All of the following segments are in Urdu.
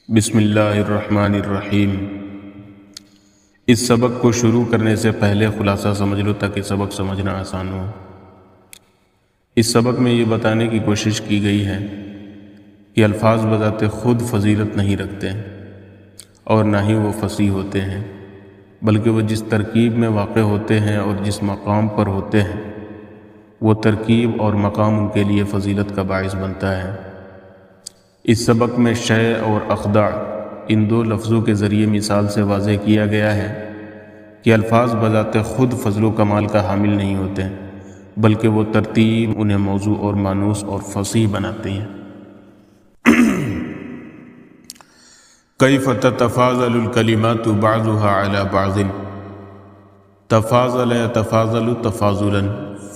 بسم اللہ الرحمن الرحیم۔ اس سبق کو شروع کرنے سے پہلے خلاصہ سمجھ لو تاکہ سبق سمجھنا آسان ہو۔ اس سبق میں یہ بتانے کی کوشش کی گئی ہے کہ الفاظ بذات خود فضیلت نہیں رکھتے اور نہ ہی وہ فصیح ہوتے ہیں، بلکہ وہ جس ترکیب میں واقع ہوتے ہیں اور جس مقام پر ہوتے ہیں وہ ترکیب اور مقام ان کے لیے فضیلت کا باعث بنتا ہے۔ اس سبق میں شے اور اخدع ان دو لفظوں کے ذریعے مثال سے واضح کیا گیا ہے کہ الفاظ بذات خود فضل و کمال کا حامل نہیں ہوتے بلکہ وہ ترتیب انہیں موضوع اور مانوس اور فصیح بناتے ہیں۔ کیف تتفاضل الکلمات بعضها على بعض، تفاضل یتفاضل تفاضلا،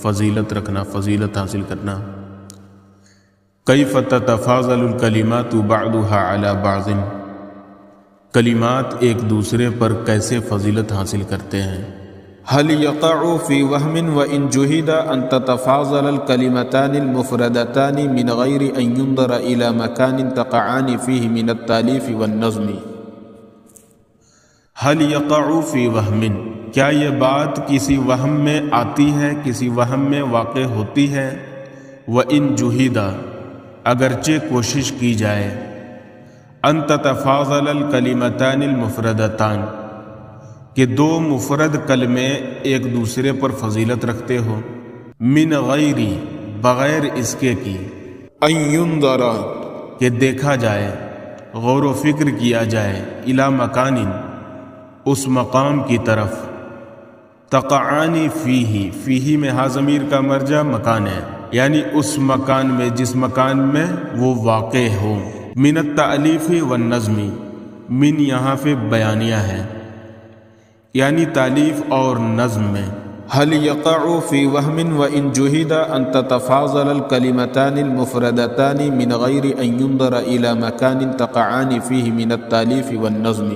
فضیلت رکھنا، فضیلت حاصل کرنا۔ کیف تتفاضل الکلمات بعضها على بعض، کلمات ایک دوسرے پر کیسے فضیلت حاصل کرتے ہیں۔ هل يقع في وهم وإن جهد أن تتفاضل الكلمتان المفردتان من غير أن ينظر إلى مكان تقعان فيه من التأليف والنظم؟ هل يقع في وهم، کیا یہ بات کسی وہم میں آتی ہے، کسی وہم میں واقع ہوتی ہے؟ وَإِن جُهِدَ، اگرچہ کوشش کی جائے، ان تتفاضل الکلمتان المفردتان، کہ دو مفرد کلمے ایک دوسرے پر فضیلت رکھتے ہو، من غیری، بغیر اس کے کی، ان ينظر، کہ دیکھا جائے، غور و فکر کیا جائے، الی مکان، اس مقام کی طرف، تقعانی فیہ، فیہ میں ہا ضمیر کا مرجع مکان ہے، یعنی اس مکان میں جس مکان میں وہ واقع ہو۔ من التألیف والنظم، من یہاں پہ بیانیہ ہے، یعنی تالیف اور نظم میں۔ هل يقع في وهم وإن جهد أن تتفاضل الكلمتان المفردتان من غير أن ينظر إلى مكان تقعان فيه من التأليف والنظم؟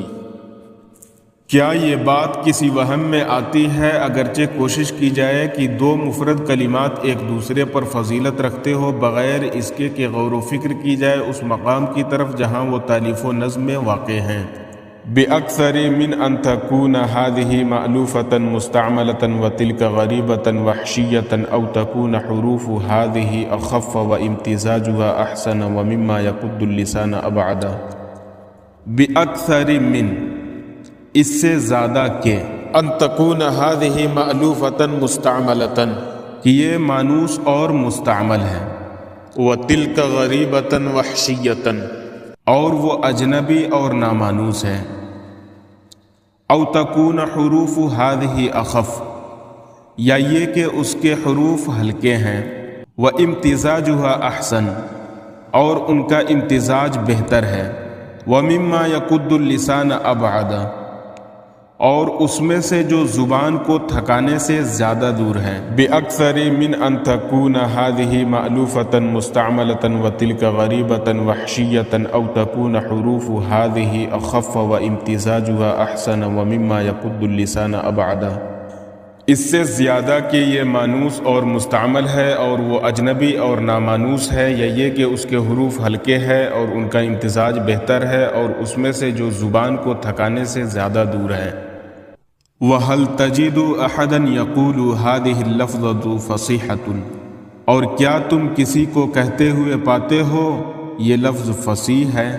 کیا یہ بات کسی وہم میں آتی ہے اگرچہ کوشش کی جائے کہ دو مفرد کلمات ایک دوسرے پر فضیلت رکھتے ہو، بغیر اس کے کہ غور و فکر کی جائے اس مقام کی طرف جہاں وہ تالیف و نظم میں واقع ہیں۔ بأکثر من ان تكون هذه مألوفة مستعملة وتلك غریبة وحشیة او تكون حروف هذه اخف وامتزاجها احسن ومما يقد اللسان ابعد۔ بأکثر من، اس سے زیادہ کہ، ان تكون هذه مألوفة مستعملة، کہ یہ مانوس اور مستعمل ہے، وتلك غریبة وحشیة، اور وہ اجنبی اور نامانوس ہے، او تکون حروف هذه اخف، یا یہ کہ اس کے حروف ہلکے ہیں، وامتزاجها احسن، اور ان کا امتزاج بہتر ہے، ومما يقد اللسان ابعد، اور اس میں سے جو زبان کو تھکانے سے زیادہ دور ہے۔ بأکثر من ان تكون هذه مألوفة مستعملة وتلك غریبة وحشیة او تكون حروف هذه اخف وامتزاجها احسن ومما يقد اللسان ابعد، اس سے زیادہ کہ یہ مانوس اور مستعمل ہے اور وہ اجنبی اور نامانوس ہے، یا یہ کہ اس کے حروف ہلکے ہیں اور ان کا امتزاج بہتر ہے، اور اس میں سے جو زبان کو تھکانے سے زیادہ دور ہے۔ وَهَلْ تَجِدُ أَحَدًا يَقُولُ هَذِهِ اللَّفْظَةُ فَصِيحَةٌ، اور کیا تم کسی کو کہتے ہوئے پاتے ہو یہ لفظ فصیح ہے؟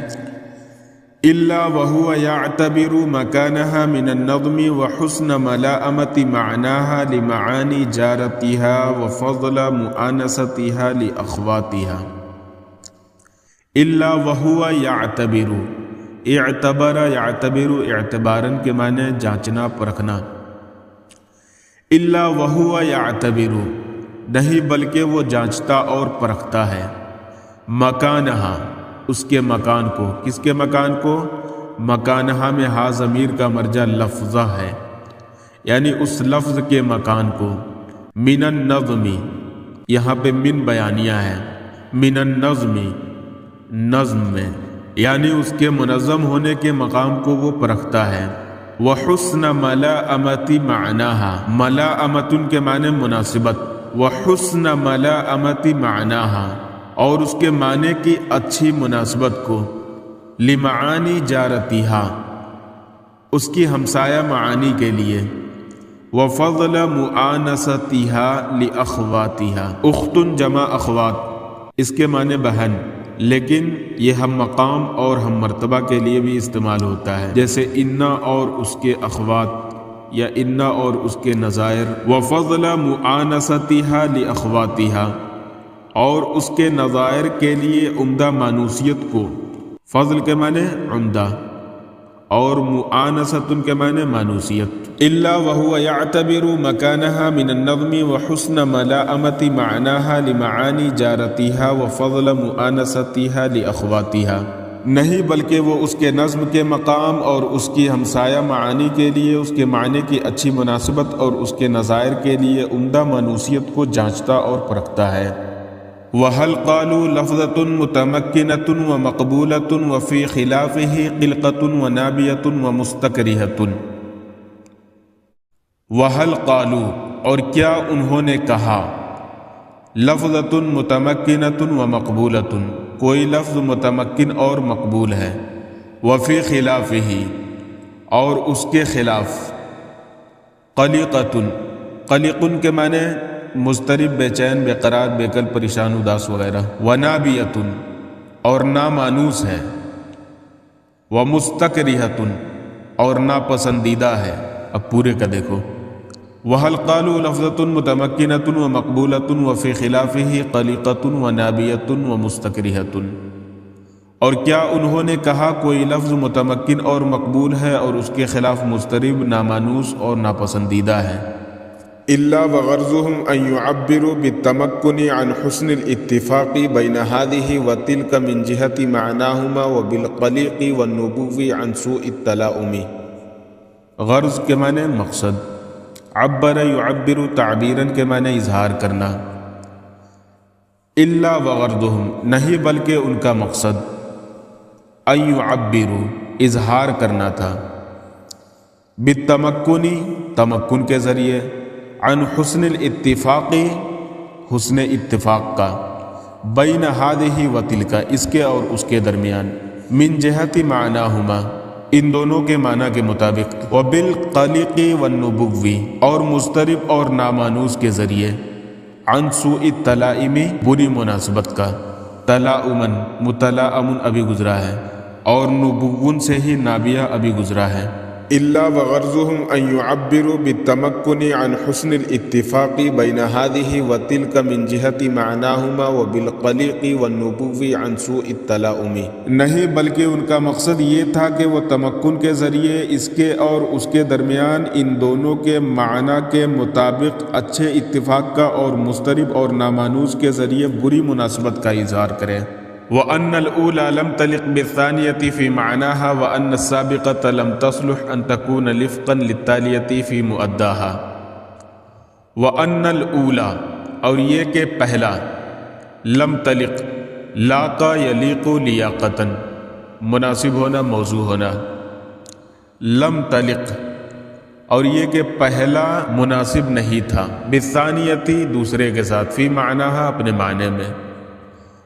إِلَّا وَهُوَ يَعْتَبِرُ مَكَانَهَا مِنَ النَّظْمِ وَحُسْنَ مَلَائَمَةِ مَعْنَاهَا لِمَعَانِي جَارَتِهَا وَفَضْلَ مُؤَانَسَتِهَا لِأَخْوَاتِهَا۔ إِلَّا وَهُوَ يَعْتَبِرُ، اعتبر یعتبر اعتباراً کے معنی جانچنا پرکھنا۔ الا وہو یعتبر، نہیں بلکہ وہ جانچتا اور پرکھتا ہے، مکانہا، اس کے مکان کو، کس کے مکان کو؟ مکانہا میں ہا ضمیر کا مرجع لفظہ ہے، یعنی اس لفظ کے مکان کو۔ من النظم، یہاں پہ من بیانیہ ہے، من النظم، نظم میں، یعنی اس کے منظم ہونے کے مقام کو وہ پرکھتا ہے۔ وحسن ملائمت معناها، ملائمت کے معنی مناسبت، وحسن ملائمت معناها، اور اس کے معنی کی اچھی مناسبت کو۔ لمعانی جارتیہا اس کی ہمسایہ معانی کے لیے، وفضل مؤانستیہا لاخواتیہا اختن جمع اخوات اس کے معنی بہن، لیکن یہ ہم مقام اور ہم مرتبہ کے لیے بھی استعمال ہوتا ہے، جیسے انا اور اس کے اخوات یا انا اور اس کے نظائر، وفضل مؤانستیہا لاخواتیہا اور اس کے نظائر کے لیے عمدہ مانوسیت کو، فضل کے معنی عمدہ اور مؤانست کے معنی مانوسیت، الا وهو يعتبر مكانها من النظم وحسن ملائمة معناها لمعانی جارتیها وفضل مؤانستها لاخواتها، نہیں بلکہ وہ اس کے نظم کے مقام اور اس کی ہمسایہ معانی کے لیے اس کے معنی کی اچھی مناسبت اور اس کے نظائر کے لیے عمدہ مانوسیت کو جانچتا اور پرکھتا ہے۔ وَهَلْ قَالُوا لَفْظَةٌ مُتَمَكِّنَةٌ وَمَقْبُولَةٌ وَفِي خِلَافِهِ قِلْقَةٌ وَنَابِيَةٌ وَمُسْتَكْرِهَةٌ۔ وَهَلْ قَالُوا اور کیا انہوں نے کہا، لَفْظَةٌ مُتَمَكِّنَةٌ وَمَقْبُولَةٌ کوئی لفظ متمکن اور مقبول ہے، وَفِي خِلَافِهِ اور اس کے خلاف، قَلِقَةٌ قَلِقٌ کے معنی مضطرب، بے چین، بے قرار، بے کل، پریشان، اداس وغیرہ، ونابیۃ اور نامانوس ہے، ومستکرہۃ اور ناپسندیدہ ہے۔ اب پورے کا دیکھو، وَهَلْ قَالُوا لَفْظَةٌ مُتَمَكِّنَةٌ وَمَقْبُولَةٌ وَفِي خِلَافِهِ قَلِقَةٌ وَنَابِيَةٌ وَمُسْتَكْرِهَةٌ اور کیا انہوں نے کہا کوئی لفظ متمکن اور مقبول ہے اور اس کے خلاف مضطرب، نامانوس اور ناپسندیدہ ہے۔ إلا وغرضهم أن يعبروا بالتمكن عن حسن الاتفاق بين هذه وتلك من جهة معناهما وبالقليق والنبوغ عن سوء التلاؤم۔ غرض کے معنی مقصد، عبر يعبر تعبیراً کے معنی اظہار کرنا، الا وغرضهم نہیں بلکہ ان کا مقصد، ان يعبروا اظہار کرنا تھا، بالتمکن تمکن کے ذریعے، عن حسن الاتفاق حسن اتفاق کا، بین ہذہ و تلک اس کے اور اس کے درمیان، من جہت معناہما ان دونوں کے معنی کے مطابق، وبالقلق والنبوغ اور مضطرب اور نامانوس کے ذریعے، عن سوء التلائم بری مناسبت کا، تلاؤمن متلاؤم ابھی گزرا ہے اور نبوغن سے ہی نابیہ ابھی گزرا ہے۔ إلا وغرضهم أن يعبروا بالتمكن عن حسن الاتفاق بين هذه وتلك من جهة معناهما وبالقلق والنبوغ عن سوء التلاؤم نہیں بلکہ ان کا مقصد یہ تھا کہ وہ تمکن کے ذریعے اس کے اور اس کے درمیان ان دونوں کے معنی کے مطابق اچھے اتفاق کا اور مضطرب اور نامانوس کے ذریعے بری مناسبت کا اظہار کرے۔ وَأَنَّ الْأُولَى لَمْ تَلِقْ بِالثَّانِيَةِ فِي مَعْنَاهَا وَأَنَّ السَّابِقَةَ لَمْ تَصْلُحْ أَن تَكُونَ لِفْقًا لِلتَّالِيَةِ فِي مُؤَدَّاهَا۔ وَأَنَّ الْأُولَى اور یہ کہ پہلا، لم تلق لاقا یلیق لیاقتاً مناسب ہونا، موضوع ہونا، لم تلق اور یہ کہ پہلا مناسب نہیں تھا، بالثانیتی دوسرے کے ساتھ، فی معناها اپنے معنی میں،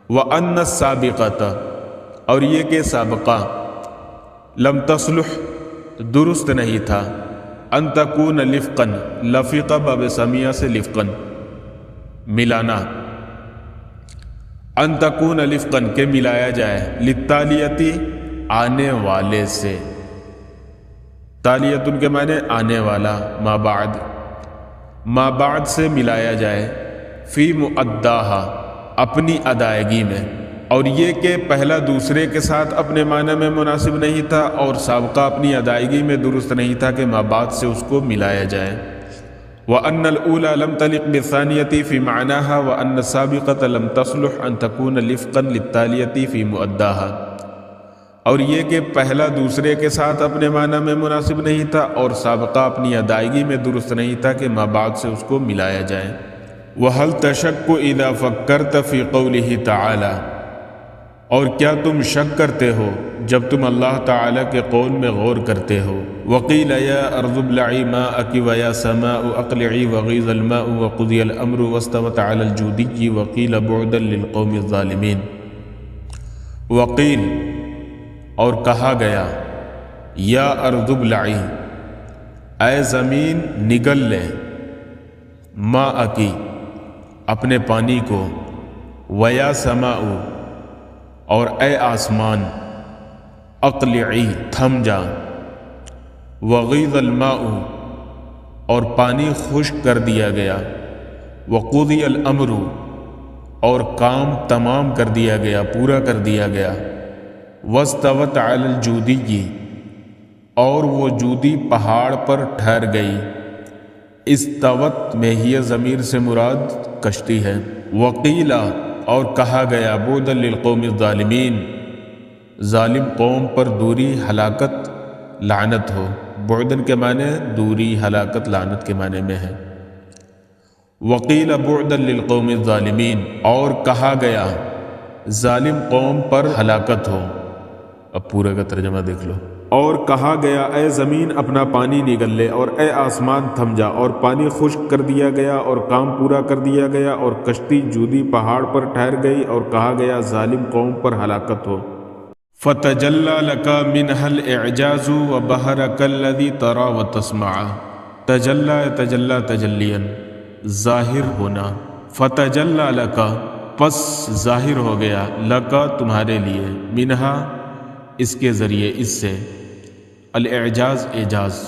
وَأَنَّ السَّابِقَةَ اور یہ کہ سابقہ، لم تصلح درست نہیں تھا، ان تکون لفقن لفق باب سمیہ سے لفقن ملانا، ان تکون لفقن کے ملایا جائے، للتالیتی آنے والے سے، تالیتن کے معنی آنے والا، ما بعد سے ملایا جائے، فی مؤداہا اپنی ادائیگی میں، اور یہ کہ پہلا دوسرے کے ساتھ اپنے معنی میں مناسب نہیں تھا اور سابقہ اپنی ادائیگی میں درست نہیں تھا کہ ما بعد سے اس کو ملایا جائے۔ وَأَنَّ الْأُولَى لَمْ تَلِقْ بِالثَّانِيَةِ فِي مَعْنَاهَا وَأَنَّ السَّابِقَةَ لَمْ تَصْلُحْ أَن تَكُونَ لِفْقًا لِلتَّالِيَةِ فِي مُؤَدَّاهَا اور یہ کہ پہلا دوسرے کے ساتھ اپنے معنی میں مناسب نہیں تھا اور سابقہ اپنی ادائیگی میں درست نہیں تھا کہ ما بعد سے اس کو ملایا جائے۔ وَهَلْ تَشَكُّ إِذَا فَكَّرْتَ فِي قَوْلِهِ تَعَالَى اور کیا تم شک کرتے ہو جب تم اللہ تعالیٰ کے قول میں غور کرتے ہو، وَقِيلَ يَا أَرْضُ ابْلَعِي مَاءَكِ وَيَا سَمَاءُ أَقْلِعِي وَغِيضَ الْمَاءُ وَقُضِيَ الْأَمْرُ وَاسْتَوَتْ عَلَى الْجُودِيِّ وَقِيلَ بُعْدًا لِلْقَوْمِ الظَّالِمِينَ۔ وَقِيل اور کہا گیا یا ارض ابلعی، اے زمین نگل لے، ماءکی، اپنے پانی کو، ویا سماء، اور اے آسمان، اقلعی، تھم جا، وغیض الماء، اور پانی خشک کر دیا گیا، وقضی الامر، اور کام تمام کر دیا گیا، پورا کر دیا گیا، واستوت علی الجودی، اور وہ جودی پہاڑ پر ٹھہر گئی۔ استوت میں ہی ضمیر سے مراد کشتی ہے۔ وقیلا، اور کہا گیا بعدا للقوم الظالمین، ظالم قوم پر دوری، ہلاکت، لعنت ہو۔ بعدن کے معنی دوری، ہلاکت، لعنت کے معنی میں ہے۔ وقیل بعدا للقوم الظالمین، اور کہا گیا ظالم قوم پر ہلاکت ہو۔ اب پورے کا ترجمہ دیکھ لو۔ اور کہا گیا اے زمین اپنا پانی نگل لے، اور اے آسمان تھم جا، اور پانی خشک کر دیا گیا اور کام پورا کر دیا گیا، اور کشتی جودی پہاڑ پر ٹھہر گئی، اور کہا گیا ظالم قوم پر ہلاکت ہو۔ فتجلی لک منها الاعجاز وبہرک الذی ترى وتسمع، تجلی تجلی تجلیا، ظاہر ہونا، فتجلی لک، پس ظاہر ہو گیا، لک تمہارے لیے، منہا اس کے ذریعے، اس سے، الاعجاز اعجاز،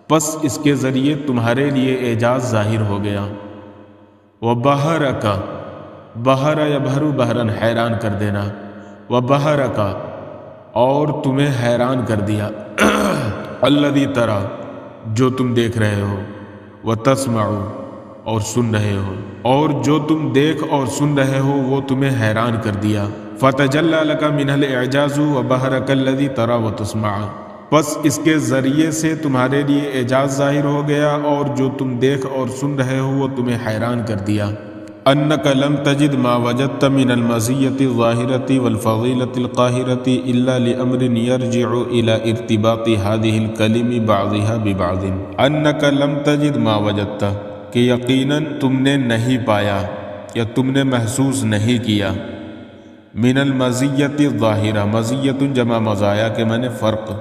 پس اس کے ذریعے تمہارے لیے اعجاز ظاہر ہو گیا۔ وبہرک، بہر یبہر بہرن، حیران کر دینا، وبہرک، اور تمہیں حیران کر دیا، الذی ترى، جو تم دیکھ رہے ہو، وتسمع، اور سن رہے ہو، اور جو تم دیکھ اور سن رہے ہو وہ تمہیں حیران کر دیا۔ فتجلی لک من الاعجاز وبہرک الذی ترى وتسمع، پس اس کے ذریعے سے تمہارے لیے اعجاز ظاہر ہو گیا، اور جو تم دیکھ اور سن رہے ہو وہ تمہیں حیران کر دیا۔ انک لم تجد ما وجدت من المزیۃ الظاہرۃ والفضیلۃ القاہرۃ الا لامر یرجع الى ارتباط هذه الکلم بعضها ببعض۔ انک لم تجد ما وجدت، کہ یقیناً تم نے نہیں پایا یا تم نے محسوس نہیں کیا، من المزیۃ الظاہرہ، مزیۃ جمع مزایا کے معنی فرق،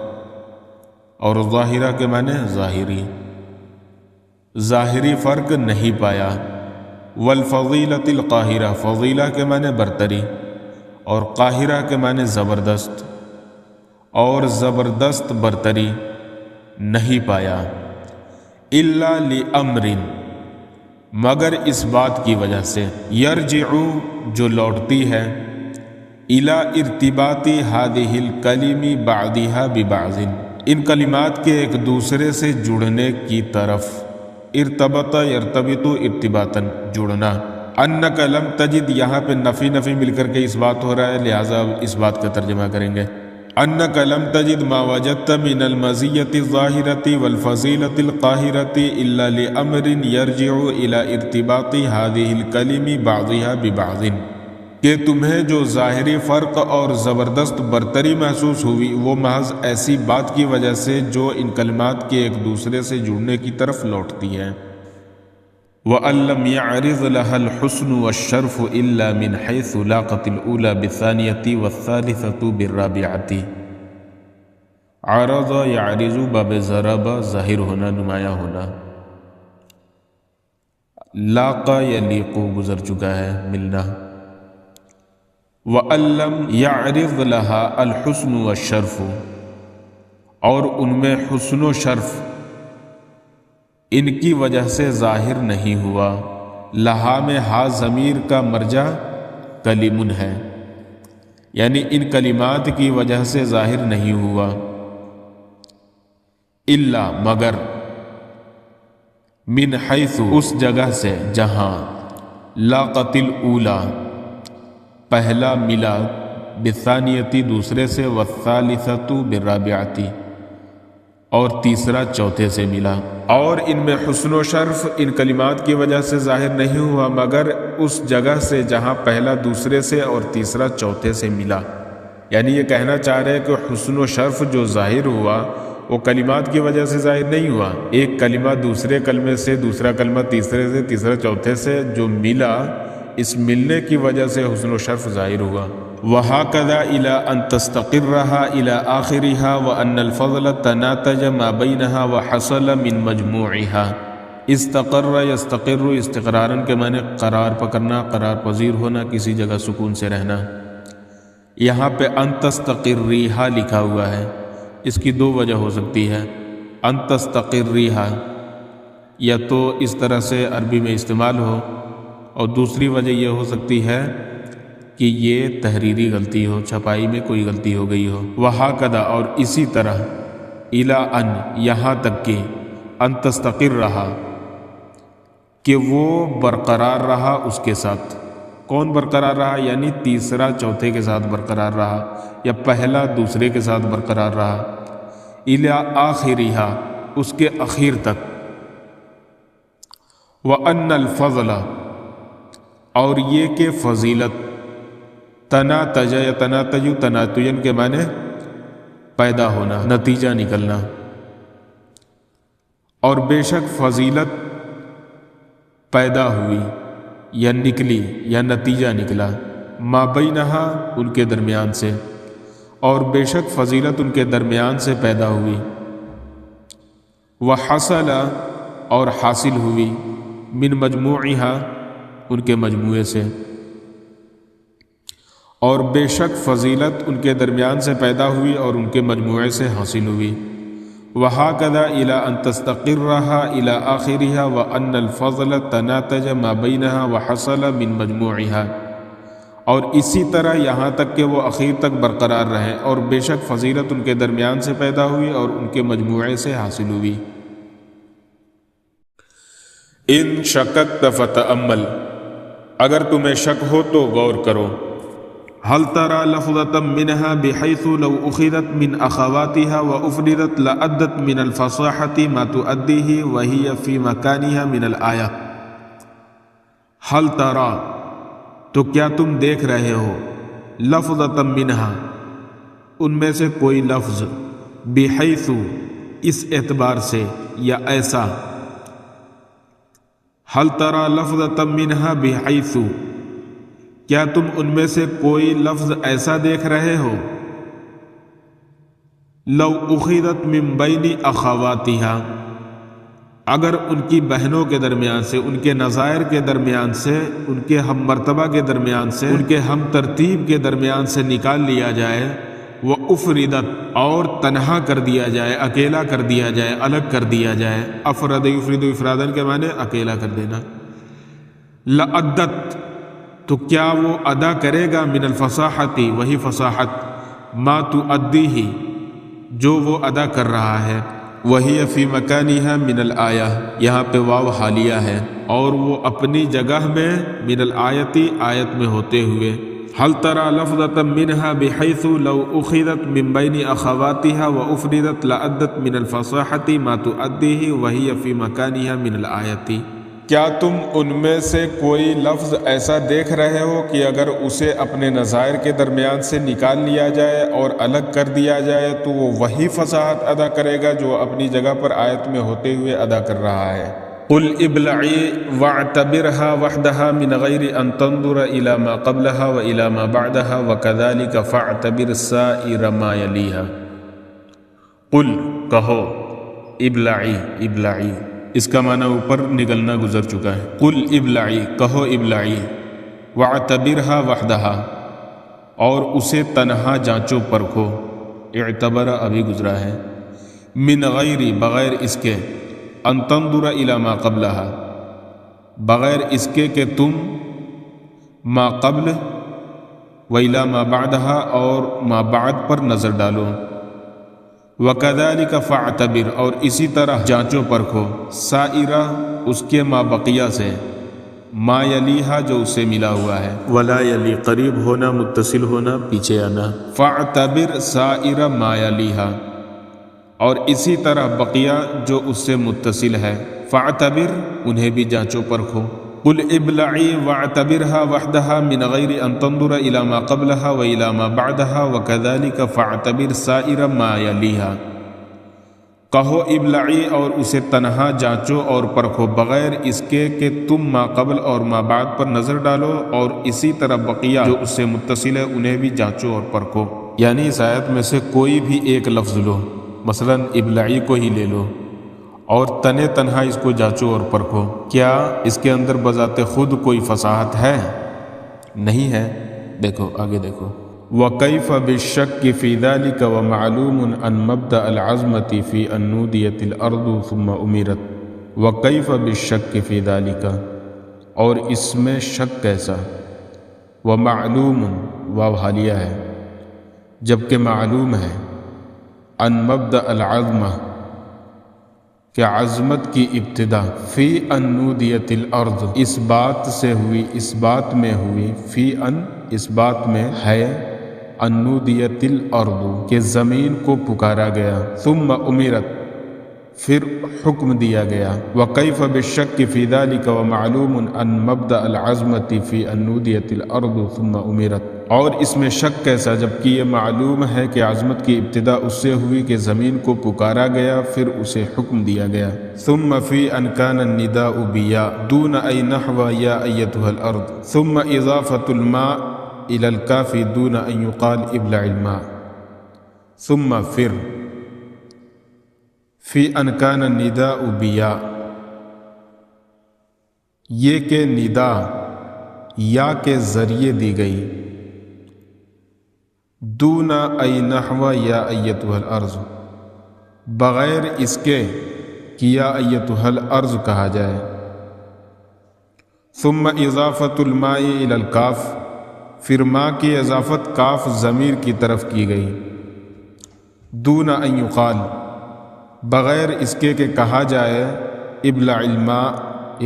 اور ظاہرہ کے معنی ظاہری، ظاہری فرق نہیں پایا۔ والفضیلۃ القاہرہ، فضیلہ کے معنی برتری، اور قاہرہ کے معنی زبردست، اور زبردست برتری نہیں پایا۔ الا لامر، مگر اس بات کی وجہ سے، یرجع، جو لوٹتی ہے، الی ارتباط هذه الکلم بعضها ببعض، ان کلمات کے ایک دوسرے سے جڑنے کی طرف، ارتبط یرتبط ارتباطاً، جڑنا۔ انک لم تجد، یہاں پہ نفی نفی مل کر کے اس بات ہو رہا ہے، لہٰذا اس بات کا ترجمہ کریں گے۔ انک لم تجد ما وجدت من المزیۃ الظاہرۃ والفضیلۃ القاہرۃ الا لامر یرجع الی ارتباط هذه الکلم بعضها ببعض، کہ تمہیں جو ظاہری فرق اور زبردست برتری محسوس ہوئی وہ محض ایسی بات کی وجہ سے جو ان کلمات کے ایک دوسرے سے جڑنے کی طرف لوٹتی ہے۔ وَأَن لَّمْ يَعْرِضْ لَهَا الْحُسْنُ وَالشَّرْفُ إِلَّا مِنْ حَيْثُ لَاقَتِ الْأُولَى بِالثَّانِيَةِ وَالثَّالِثَةُ بِالرَّابِعَةِ۔ عَرَضَ يَعْرِضُ باب ضرب، ظاہر ہونا، نمایاں ہونا۔ لاقا یلیق، گزر چکا ہے، ملنا۔ وَأَن لَّمْ يَعْرِضْ لَهَا الْحُسْنُ وَالشَّرْفُ، اور ان میں حسن و شرف ان کی وجہ سے ظاہر نہیں ہوا۔ لہا میں ہا ضمیر کا مرجع کلمن ہے، یعنی ان کلمات کی وجہ سے ظاہر نہیں ہوا۔ الا، مگر، من حیث، اس جگہ سے جہاں، لاقت الاولی، پہلا ملا، بالثانیتی، دوسرے سے، والثالثۃ بالرابعۃ، اور تیسرا چوتھے سے ملا۔ اور ان میں حسن و شرف ان کلمات کی وجہ سے ظاہر نہیں ہوا مگر اس جگہ سے جہاں پہلا دوسرے سے اور تیسرا چوتھے سے ملا۔ یعنی یہ کہنا چاہ رہے کہ حسن و شرف جو ظاہر ہوا وہ کلمات کی وجہ سے ظاہر نہیں ہوا، ایک کلمہ دوسرے کلمے سے، دوسرا کلمہ تیسرے سے، تیسرا چوتھے سے جو ملا، اس ملنے کی وجہ سے حسن و شرف ظاہر ہوا۔ وهكذا إلى أن تستقرها إلى آخرها وأن الفضل تناتج ما بينها وحصل من مجموعها۔ استقر یستقر استقرارن کے معنی قرار پکڑنا، قرار پذیر ہونا، کسی جگہ سکون سے رہنا۔ یہاں پہ ان تستقریہا لکھا ہوا ہے، اس کی دو وجہ ہو سکتی ہے۔ ان تستقریہا یا تو اس طرح سے عربی میں استعمال ہو، اور دوسری وجہ یہ ہو سکتی ہے کہ یہ تحریری غلطی ہو، چھپائی میں کوئی غلطی ہو گئی ہو۔ وہکذا اور اسی طرح، الی ان یہاں تک کہ، ان تستقر رہا کہ وہ برقرار رہا اس کے ساتھ۔ کون برقرار رہا؟ یعنی تیسرا چوتھے کے ساتھ برقرار رہا، یا پہلا دوسرے کے ساتھ برقرار رہا۔ الی آخرہا اس کے اخیر تک۔ وَأَنَّ الْفَضْلَ اور یہ کہ فضیلت، تناتج یا تناتج تناتجن کے معنی پیدا ہونا، نتیجہ نکلنا، اور بے شک فضیلت پیدا ہوئی یا نکلی یا نتیجہ نکلا، ما بینہا ان کے درمیان سے، اور بے شک فضیلت ان کے درمیان سے پیدا ہوئی، وحصل اور حاصل ہوئی، من مجموعہا ان کے مجموعے سے، اور بے شک فضیلت ان کے درمیان سے پیدا ہوئی اور ان کے مجموعے سے حاصل ہوئی۔ وَهَكَذَا إِلَىٰ أَن تَسْتَقِرَّهَا إِلَىٰ آخِرِهَا وَأَنَّ الْفَضْلَ تَنَاتَجَ مَا بَيْنَهَا وَحَصَلَ مِن مَجْمُوعِهَا، اور اسی طرح یہاں تک کہ وہ اخیر تک برقرار رہیں، اور بے شک فضیلت ان کے درمیان سے پیدا ہوئی اور ان کے مجموعے سے حاصل ہوئی۔ ان شککت فتأمل اگر تمہیں شک ہو تو غور کرو۔ هل ترى لفظة منها بحيث لو أخذت من أخواتها وأفردت لأدت من الفصاحة ما تؤديه وهي في مكانها من الآية۔ هل ترى تو کیا تم دیکھ رہے ہو، لفظة منها ان میں سے کوئی لفظ، بحیث اس اعتبار سے یا ایسا، هل ترى لفظة منها بحيث کیا تم ان میں سے کوئی لفظ ایسا دیکھ رہے ہو، لو اخذت من بین اخواتها اگر ان کی بہنوں کے درمیان سے، ان کے نظائر کے درمیان سے، ان کے ہم مرتبہ کے درمیان سے، ان کے ہم ترتیب کے درمیان سے نکال لیا جائے، وہ افردت اور تنہا کر دیا جائے، اکیلا کر دیا جائے، الگ کر دیا جائے۔ افرد یفرد افرادن کے معنی اکیلا کر دینا۔ لعدت تو کیا وہ ادا کرے گا، من الفصاحت وہی فصاحت، ما تؤدیہ جو وہ ادا کر رہا ہے، وہی فی مکانہا من الآیہ یہاں پہ واو حالیہ ہے، اور وہ اپنی جگہ میں، من الآیتی آیت میں ہوتے ہوئے۔ هل ترى لفظة منها بحيث لو أخذت من بين أخواتها وأفردت لأدت من الفصاحة ما تؤديه وهي في مكانها من الآية۔ کیا تم ان میں سے کوئی لفظ ایسا دیکھ رہے ہو کہ اگر اسے اپنے نظائر کے درمیان سے نکال لیا جائے اور الگ کر دیا جائے تو وہ وہی فصاحت ادا کرے گا جو اپنی جگہ پر آیت میں ہوتے ہوئے ادا کر رہا ہے۔ قل ابلعی واعتبرها وحدها من غیر ان تنظر الى ما قبلها والى ما بعدها وكذلك فاعتبر سائر ما يليها۔ قل کہو، ابلعی ابلعی اس کا معنی اوپر نگلنا گزر چکا ہے۔ قل ابلعی کہو ابلعی، واعتبرها وحدها اور اسے تنہا جانچو پرکھو، اعتبر ابھی گزرا ہے، من غیر بغیر اس کے، ان تنظر الی ما قبلها بغیر اس کے کہ تم ما قبل و الی ما بعدها اور ما بعد پر نظر ڈالو، وکذالک فاعتبر اور اسی طرح جانچو پرکھو، سائرہ اس کے ما بقیہ سے، ما یلیہا جو اسے ملا ہوا ہے، ولا یلی قریب ہونا، متصل ہونا، پیچھے آنا، فاعتبر سائرہ ما یلیہا اور اسی طرح بقیہ جو اس سے متصل ہے، فاعتبر انہیں بھی جانچو پرکھو۔ قل ابلعی واعتبرها وحدها من غیر ان تنظر الى ما قبلها والى ما بعدها وكذلك فاعتبر سائر ما یلیہا۔ کہو ابلعی اور اسے تنہا جانچو اور پرکھو بغیر اس کے کہ تم ما قبل اور ما بعد پر نظر ڈالو، اور اسی طرح بقیہ جو اس سے متصل ہے انہیں بھی جانچو اور پرکھو۔ یعنی اس آیت میں سے کوئی بھی ایک لفظ لو، مثلا ابلعی کو ہی لے لو اور تنہا اس کو جانچو اور پرکھو، کیا اس کے اندر بذات خود کوئی فصاحت ہے؟ نہیں ہے۔ دیکھو آگے دیکھو، وَكَيْفَ بِالشَّكِّ فِي ذَلِكَ وَمَعْلُومٌ أَنْ مَبْدَأَ الْعَزْمَةِ فِي أَنْ نُودِيَتِ الْأَرْضُ ثُمَّ أُمِرَتْ وَكَيْفَ بِالشَّكِّ فِي ذَلِكَ، اور اس میں شک کیسا؟ وَمَعْلُومٌ واو حالیہ ہے جبکہ معلوم ہے، أَنْ مَبْدَأَ الْعَزْمَةِ کہ عظمت کی ابتدا، فی ان نودیت الارض اس بات سے ہوئی، اس بات میں ہوئی، فی ان اس بات میں ہے، ان نودیت الارض کہ زمین کو پکارا گیا، ثم امرت پھر حکم دیا گیا، وکیف بالشک فی ذلک ومعلوم ان مبدأ العظمت فی ان نودیت الارض ثم امرت، اور اس میں شک کیسا جبکہ یہ معلوم ہے کہ عظمت کی ابتدا اس سے ہوئی کہ زمین کو پکارا گیا پھر اسے حکم دیا گیا۔ ثم فی ان کان النداء بیا دون ای نحو یا ایتها الارض ثم اضافت الماء الى الکاف دون ان یقال ابلع الماء، ثم پھر فی ان کان النداء بیا یہ کہ ندا یا کے ذریعے دی گئی، دون ای نحو یا ایتها الارض بغیر اس کے یا ایتها الارض کہا جائے، ثم اضافت الماء الی الکاف پھر ماء کی اضافت کاف ضمیر کی طرف کی گئی، دون ان یقال بغیر اس کے کہ کہا جائے ابلع الماء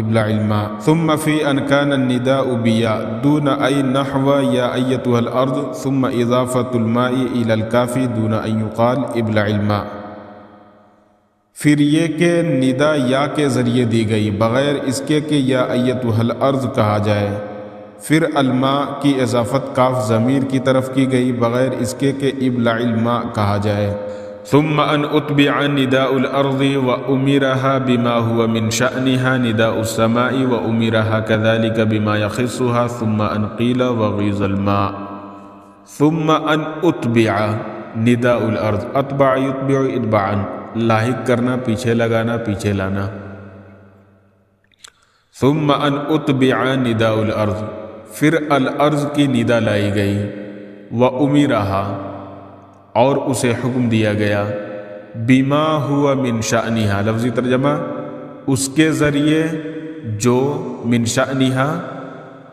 ابلع الماء، ثم فی ان کان النداء بیا دون ای نحو یا ایتها الارض ثم اضافت الماء الی الکاف دون ان یقال ابلع الماء، پھر یہ کہ ندا یا کے ذریعے دی گئی بغیر اس کے کہ یا ایتها الارض کہا جائے، پھر الماء کی اضافت کاف ضمیر کی طرف کی گئی بغیر اس کے کہ ابلع الماء کہا جائے، ثم ان اتبع نداء الارض وامرها بما هو من شأنها نداء السماء وامرها كذلك بما يخصها ثم ان قيل وغيظ الماء، ثم ان اتبع نداء الارض اتبع يتبع اتباعا لاحق کرنا، پیچھے لگانا، پیچھے لانا، ثم ان اتبع نداء الارض پھر الارض کی ندا لائی گئی، وامرها اور اسے حکم دیا گیا، بما ہوا من شأنها لفظی ترجمہ اس کے ذریعے جو من شأنها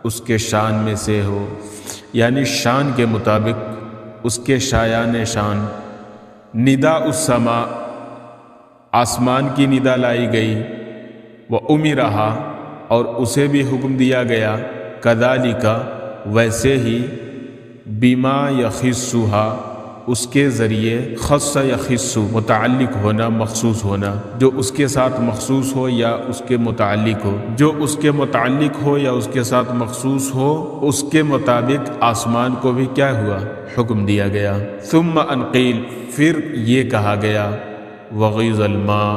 اس کے شان میں سے ہو، یعنی شان کے مطابق اس کے شایان شان، ندا السماء آسمان کی ندا لائی گئی، وامرها اور اسے بھی حکم دیا گیا، کذالک ویسے ہی، بما یخصها اس کے ذریعے، خص یخص متعلق ہونا مخصوص ہونا، جو اس کے ساتھ مخصوص ہو یا اس کے متعلق ہو، جو اس کے متعلق ہو یا اس کے ساتھ مخصوص ہو، اس کے مطابق آسمان کو بھی کیا ہوا، حکم دیا گیا، ثم ان قیل پھر یہ کہا گیا، وغیظ الماء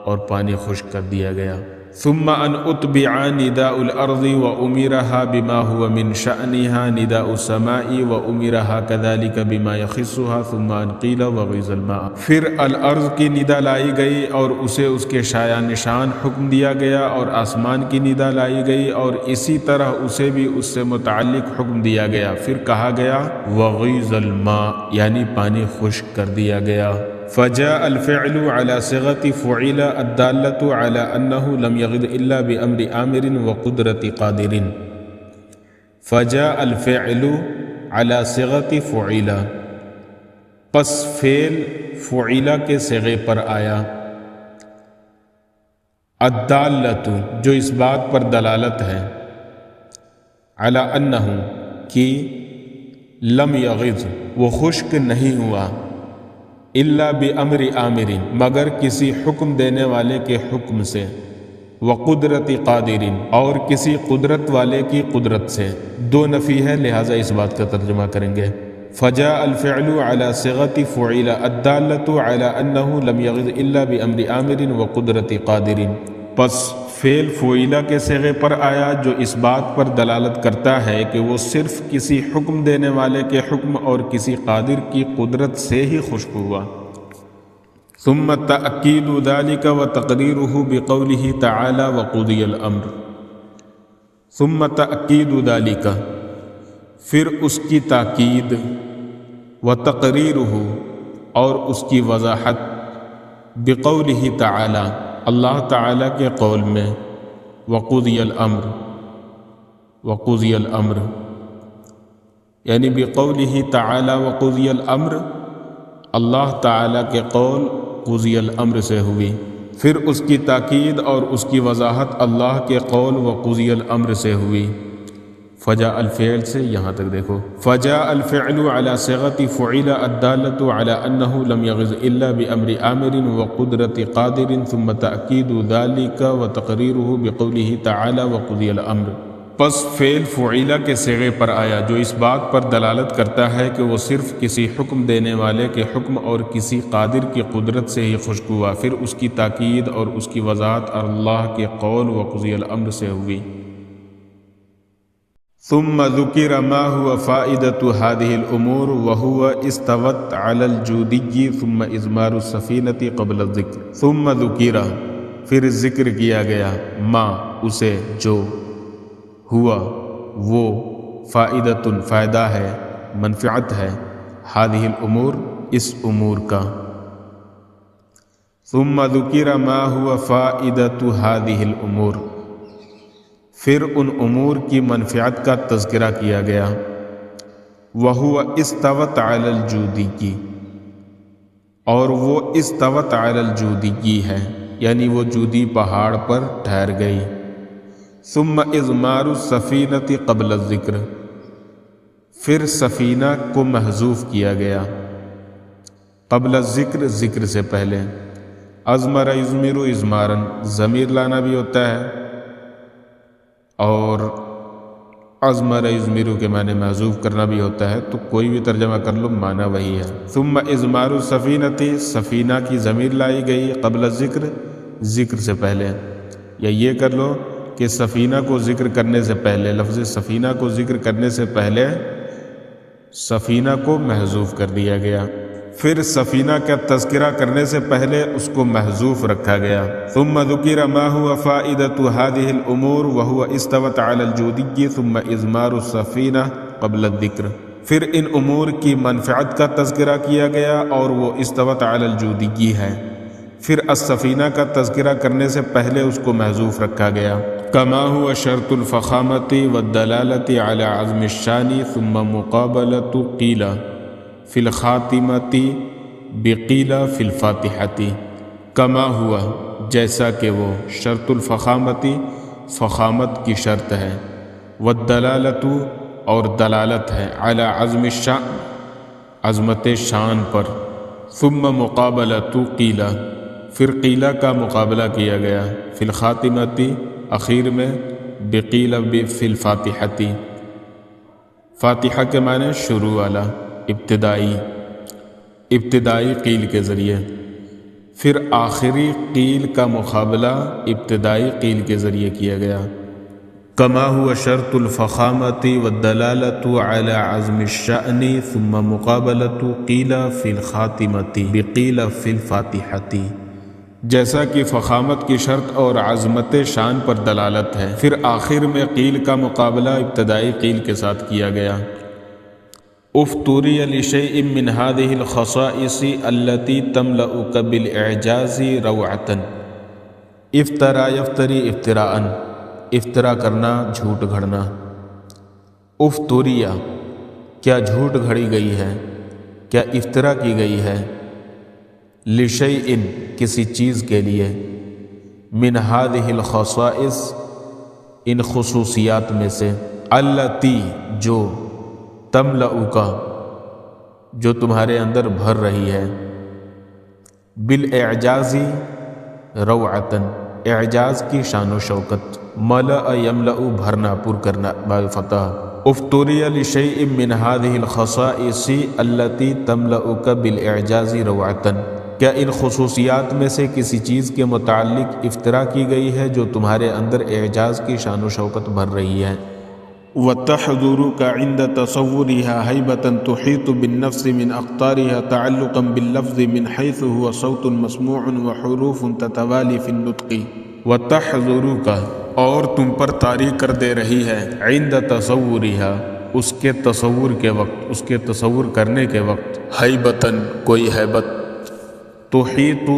اور پانی خشک کر دیا گیا، ثم ان اتبع نداء الارض وامرها بما هو من شأنها نداء السماء وامرها كذلك بما يخصها ثم ان قيل وغيظ الماء پھر الارض کی ندا لائی گئی اور اسے اس کے شایان نشان حکم دیا گیا، اور آسمان کی ندا لائی گئی اور اسی طرح اسے بھی اس سے متعلق حکم دیا گیا، پھر کہا گیا وغيظ الماء یعنی پانی خشک کر دیا گیا۔ فجاء الفعل على صيغة فعل الدالة على أنه لم يغض إلا بأمر آمر وقدرة قادر، فجاء الفعل على صيغة فعل پس فعل فعل کے صیغے پر آیا، الدالة جو اس بات پر دلالت ہے، على أنه کہ لم يغض وہ خشک نہیں ہوا، الا بامر آمر مگر کسی حکم دینے والے کے حکم سے، وقدرت قادر اور کسی قدرت والے کی قدرت سے، دو نفی ہے لہٰذا اس بات کا ترجمہ کریں گے، فجاء الفعل على صيغة فعل الدالة على أنه لم يغض إلا بأمر آمر وقدرة قادر. پس فعل فعیلہ کے صیغے پر آیا جو اس بات پر دلالت کرتا ہے کہ وہ صرف کسی حکم دینے والے کے حکم اور کسی قادر کی قدرت سے ہی خشک ہوا. ثم تأكيد ذلك وتقريره بقوله تعالى وقضي الأمر. ثم تأكيد ذلك، پھر اس کی تاکید، وتقريره، اور اس کی وضاحت، بقوله تعالى، اللہ تعالیٰ کے قول میں، وقضي الأمر، وقضي الأمر، یعنی بقوله تعالى وقضي الأمر، اللہ تعالیٰ کے قول قضی الامر سے ہوئی. پھر اس کی تاکید اور اس کی وضاحت اللہ کے قول و قضی الامر سے ہوئی. فجاء الفعل سے یہاں تک دیکھو. فجاء الفعل على صيغة فعل الدالة على أنه لم يغض إلا بأمر آمر وقدرة قادر. ثم تأكيد ذلك وتقريره بقوله تعالى وقضي الأمر. پس فعل فعیلہ کے صیغے پر آیا جو اس بات پر دلالت کرتا ہے کہ وہ صرف کسی حکم دینے والے کے حکم اور کسی قادر کی قدرت سے ہی خشک ہوا. پھر اس کی تاکید اور اس کی وضاحت اللہ کے قول وقضی الامر سے ہوئی. ثم ذکر ما هو فائدة هذه الأمور وهو استوت على الجودي ثم إزمار السفينة قبل الذکر. ثم ذکر، پھر ذکر کیا گیا، ما اسے، جو، ہوا وہ، فائدۃ فائدہ ہے، منفعت ہے، ہذہ الامور اس امور کا. ثم ذکر ما هو فائدۃ هذہ الامور، پھر ان امور کی منفعت کا تذکرہ کیا گیا. وہو استوت علی الجودی، اور وہ استوت علی الجودی ہے، یعنی وہ جودی پہاڑ پر ٹھہر گئی. ثم اضمار السفینۃ قبل الذکر، پھر سفینہ کو محذوف کیا گیا. قبل الذکر، ذکر سے پہلے. ازمر یضمر اضمارن، ضمیر لانا بھی ہوتا ہے، اور ازمر یضمر کے معنی محذوف کرنا بھی ہوتا ہے، تو کوئی بھی ترجمہ کر لو، معنی وہی ہے. ثم اضمار السفینۃ، سفینہ کی ضمیر لائی گئی، قبل الذکر، ذکر سے پہلے. یا یہ کر لو کہ سفینہ کو ذکر کرنے سے پہلے، لفظ سفینہ کو ذکر کرنے سے پہلے سفینہ کو محذوف کر دیا گیا، پھر سفینہ کا تذکرہ کرنے سے پہلے اس کو محذوف رکھا گیا. ثم ذکر ما هو فائدة هذه الامور وهو استوت على الجودی ثم اضمار السفینہ قبل الذکر، پھر ان امور کی منفعت کا تذکرہ کیا گیا اور وہ استوت علی الجودی ہے، پھر السفینہ کا تذکرہ کرنے سے پہلے اس کو محذوف رکھا گیا. کما هو شرط الفخامة والدلالة على عظم الشان ثم مقابلة قیل فی الخاتمة بقیل فی الفاتحة. کما ہوا، جیسا کہ وہ، شرط الفخامت، فخامت کی شرط ہے، والدلالة، اور دلالت ہے، علی عظم الشان، عظمت شان پر. ثم مقابلة قیل، پھر قیلہ کا مقابلہ کیا گیا، فی الخاتمة، اخیر میں، بقیل فی الفاتحة، فاتحہ کے معنی شروع والا، ابتدائی، ابتدائی قیل کے ذریعے. پھر آخری قیل کا مقابلہ ابتدائی قیل کے ذریعے کیا گیا. کما هو شرط الفخامة والدلالة على عظم الشأن ثم مقابلة قیل فی الخاتمة بقیل فی الفاتحة، جیسا کہ فخامت کی شرط اور عظمت شان پر دلالت ہے، پھر آخر میں قیل کا مقابلہ ابتدائی قیل کے ساتھ کیا گیا. افتری لشیء من هذه الخصائص التي تملأك بالاعجاز روعة. افطرا یفتری افطراء، افطرا کرنا، جھوٹ گھڑنا. افتریا، کیا جھوٹ گھڑی گئی ہے، کیا افطرا کی گئی ہے، لشیء، کسی چیز کے لیے، من هذه الخصائص، ان خصوصیات میں سے، التی، جو، تملأک، جو تمہارے اندر بھر رہی ہے، بالاعجاز روعتن، اعجاز کی شان و شوکت، ملأ یملأ، بھرنا، پر کرنا، باب فتح. افتری لشیء من هذه الخصائص التي تملؤك بالاعجاز روعة، کیا ان خصوصیات میں سے کسی چیز کے متعلق افطرا کی گئی ہے جو تمہارے اندر اعجاز کی شان و شوکت بھر رہی ہے؟ وتحضرك عند تصورها هيبة تحيط بالنفس من أقطارها تعلقا باللفظ من حيث هو صوت مسموع وحروف تتوالي في النطق. وتحضرك اور تم پر طاری کر دے رہی ہے عند تصورها اس کے تصور کے وقت، اس کے تصور کرنے کے وقت، ہیبتن کوئی ہیبت، تحیط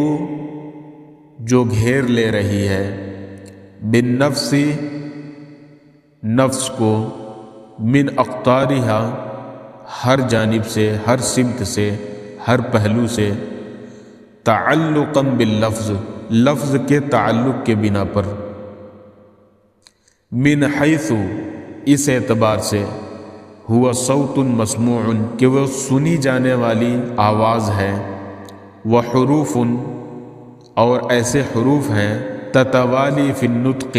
جو گھیر لے رہی ہے، بالنفس نفس کو، من اقطارها ہر جانب سے، ہر سمت سے، ہر پہلو سے، تعلقا باللفظ لفظ کے تعلق کے بنا پر، من حیث اس اعتبار سے، ہوا صوت مسموع کہ وہ سنی جانے والی آواز ہے، وحروف اور ایسے حروف ہیں، تتوالی فی النطق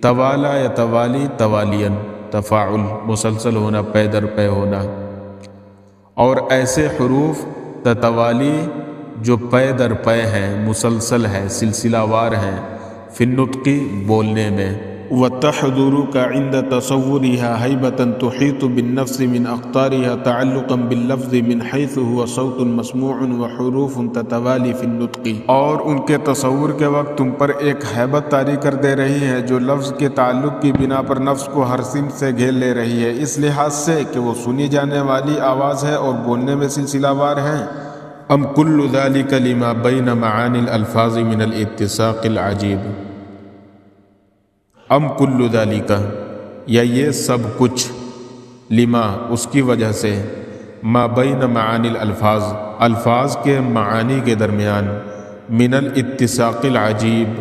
توالا یا توالی توالین تفاعل مسلسل ہونا، پے در پے ہونا، اور ایسے حروف تتوالی جو پے در پے ہیں، مسلسل ہے، سلسلہ وار ہیں، فی النطق بولنے میں. وتحضرك عند تصورها هيبة تحيط بالنفس من أقطارها تعلقا باللفظ من حيث هو صوت مسموع وحروف تتوالي في النطق. اور ان کے تصور کے وقت تم پر ایک ہیبت طاری کر دے رہی ہے جو لفظ کے تعلق کی بنا پر نفس کو ہر سمت سے گھیر لے رہی ہے، اس لحاظ سے کہ وہ سنی جانے والی آواز ہے اور بولنے میں سلسلہ وار ہیں. ام كل ذلك لما بين معاني الألفاظ من الاتساق العجيب. ام کل ذالک یا یہ سب کچھ، لما اس کی وجہ سے، ما بین معانی الالفاظ الفاظ کے معانی کے درمیان، من الاتساق العجیب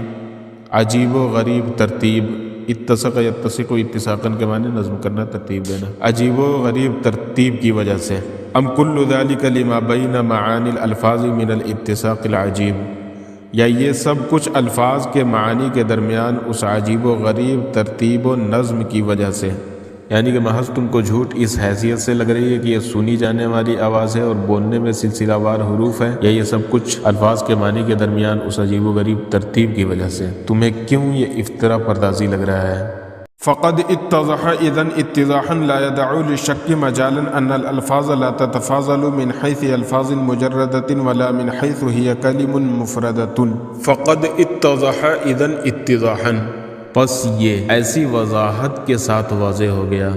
عجیب و غریب ترتیب، اتسق یتسق و اتساقاً کے معنی نظم کرنا، ترتیب دینا، عجیب و غریب ترتیب کی وجہ سے. ام کل ذالک لما بین معانی الالفاظ من الاتساق العجیب یا یہ سب کچھ الفاظ کے معانی کے درمیان اس عجیب و غریب ترتیب و نظم کی وجہ سے، یعنی کہ محض تم کو جھوٹ اس حیثیت سے لگ رہی ہے کہ یہ سنی جانے والی آواز ہے اور بولنے میں سلسلہ وار حروف ہے، یا یہ سب کچھ الفاظ کے معنی کے درمیان اس عجیب و غریب ترتیب کی وجہ سے، تمہیں کیوں یہ افترا پردازی لگ رہا ہے؟ فقد اتضح اذن اتضاحا لا يدع للشك مجالا ان الالفاظ لا تتفاضل من حيث الفاظ مجردة ولا من حيث هي كلم مفردة. فقد اتضح اذن اتضاحا پس یہ ایسی وضاحت کے ساتھ واضح ہو گیا،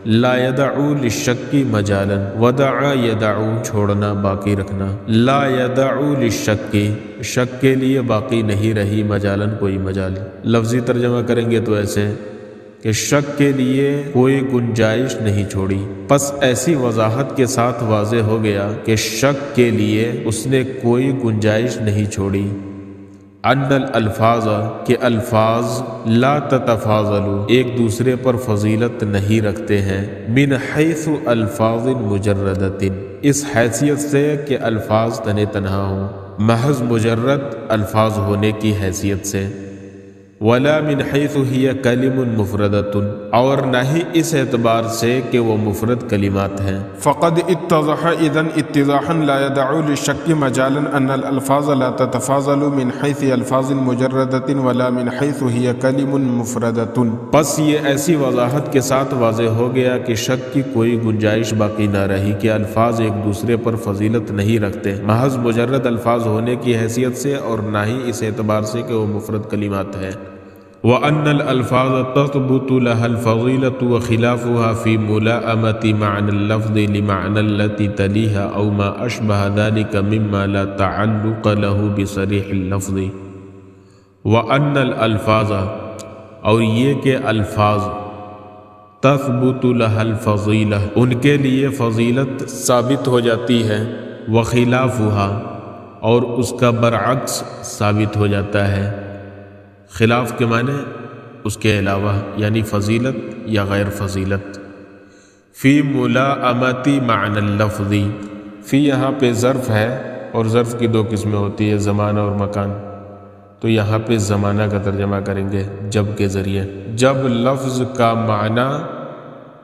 لا يدع للشك مجالا، ودع يدع چھوڑنا، باقی رکھنا، لا يدع للشك شک کے لیے باقی نہیں رہی، مجالا کوئی مجال. لفظی ترجمہ کریں گے تو ایسے کہ شک کے لیے کوئی گنجائش نہیں چھوڑی. پس ایسی وضاحت کے ساتھ واضح ہو گیا کہ شک کے لیے اس نے کوئی گنجائش نہیں چھوڑی. ان الالفاظ کہ الفاظ لا تتفاضل ایک دوسرے پر فضیلت نہیں رکھتے ہیں، من حیث الفاظ مجردۃ اس حیثیت سے کہ الفاظ تنے تنہا ہوں، محض مجرد الفاظ ہونے کی حیثیت سے، ولا من حیث ہی کلم مفردۃ اور نہ ہی اس اعتبار سے کہ وہ مفرد کلمات ہیں. فقد اتضح اذن اتضاحا لا يدع للشك مجالا ان الالفاظ لا تتفاضل من حيث الفاظ مجردة ولا من حيث هي كلم مفردۃ. پس یہ ایسی وضاحت کے ساتھ واضح ہو گیا کہ شک کی کوئی گنجائش باقی نہ رہی کہ الفاظ ایک دوسرے پر فضیلت نہیں رکھتے، محض مجرد الفاظ ہونے کی حیثیت سے، اور نہ ہی اس اعتبار سے کہ وہ مفرد کلمات ہیں. وَأَنَّ الْأَلْفَاظَ تَثْبُتُ لَهَا الْفَضِيلَةُ وَخِلَافُهَا فِي مُلَائَمَةِ مَعْنَى اللَّفْظِ لِمَعْنَى الَّتِي تَلِيهَا أَوْ مَا أَشْبَهَ ذَلِكَ مِمَّا لَا تَعَلُّقَ لَهُ بِصَرِيحِ اللَّفْظِ. وَأَنَّ الْأَلْفَاظَ اور یہ کہ الفاظ، تثبت لها الفضیلہ ان کے لیے فضیلت ثابت ہو جاتی ہے، وخلافها اور اس کا برعکس ثابت ہو جاتا ہے. خلاف کے معنی اس کے علاوہ، یعنی فضیلت یا غیر فضیلت. فی ملاءمۃ معنی اللفظ، فی یہاں پہ ظرف ہے اور ظرف کی دو قسمیں ہوتی ہے، زمانہ اور مکان. تو یہاں پہ زمانہ کا ترجمہ کریں گے جب کے ذریعے. جب لفظ کا معنی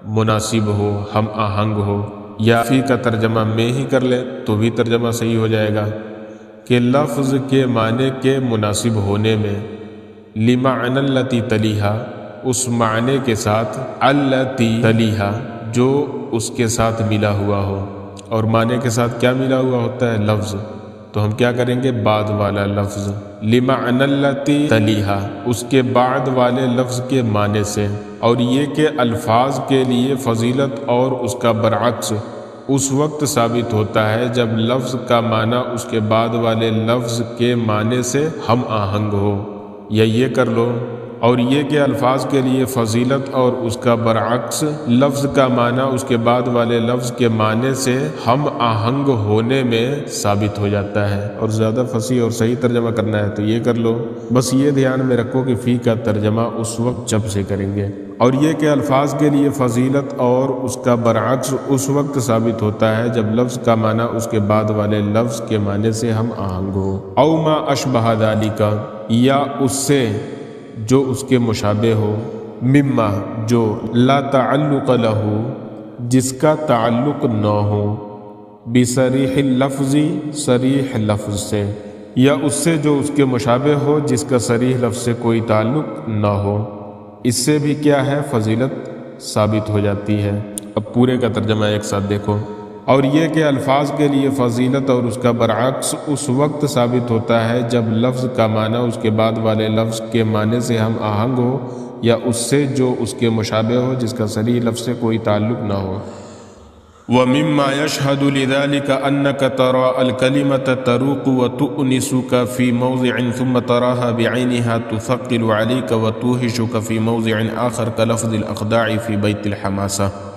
مناسب ہو، ہم آہنگ ہو، یا فی کا ترجمہ میں ہی کر لیں تو بھی ترجمہ صحیح ہو جائے گا کہ لفظ کے معنی کے مناسب ہونے میں لمعنی التی تلیہا، اس معنی کے ساتھ التی تلیہا جو اس کے ساتھ ملا ہوا ہو، اور معنی کے ساتھ کیا ملا ہوا ہوتا ہے؟ لفظ، تو ہم کیا کریں گے؟ بعد والا لفظ، لمعنی التی تلیہا، اس کے بعد والے لفظ کے معنی سے، اور یہ کہ الفاظ کے لیے فضیلت اور اس کا برعکس اس وقت ثابت ہوتا ہے جب لفظ کا معنی اس کے بعد والے لفظ کے معنی سے ہم آہنگ ہو، یا یہ کر لو، اور یہ کہ الفاظ کے لیے فضیلت اور اس کا برعکس لفظ کا معنی اس کے بعد والے لفظ کے معنی سے ہم آہنگ ہونے میں ثابت ہو جاتا ہے۔ اور زیادہ فصیح اور صحیح ترجمہ کرنا ہے تو یہ کر لو، بس یہ دھیان میں رکھو کہ فی کا ترجمہ اس وقت جب سے کریں گے، اور یہ کہ الفاظ کے لیے فضیلت اور اس کا برعکس اس وقت ثابت ہوتا ہے جب لفظ کا معنی اس کے بعد والے لفظ کے معنی سے ہم آہنگ ہو، او ما اشبہ ذالک، یا اس سے جو اس کے مشابہ ہو، مما جو لا تعلق لہ جس کا تعلق نہ ہو، بصریح اللفظ صریح لفظ سے، یا اس سے جو اس کے مشابہ ہو جس کا صریح لفظ سے کوئی تعلق نہ ہو، اس سے بھی کیا ہے؟ فضیلت ثابت ہو جاتی ہے۔ اب پورے کا ترجمہ ایک ساتھ دیکھو، اور یہ کہ الفاظ کے لیے فضیلت اور اس کا برعکس اس وقت ثابت ہوتا ہے جب لفظ کا معنی اس کے بعد والے لفظ کے معنی سے ہم آہنگ ہو، یا اس سے جو اس کے مشابہ ہو جس کا صریح لفظ سے کوئی تعلق نہ ہو۔ وَمِمَّا يَشْهَدُ لِذَلِكَ أَنَّكَ تَرَى الْكَلِمَةَ تَرُوقُ وَتُؤْنِسُكَ فِي مَوْضِعٍ ثُمَّ تَرَاهَا بِعَيْنِهَا تُثَقِّلُ عَلَيْكَ وَتُوهِشُكَ فِي مَوْضِعٍ آخَرَ كَلَفْظِ الْأَخْدَاعِ فِي بَيْتِ الْحَمَاسَةِ۔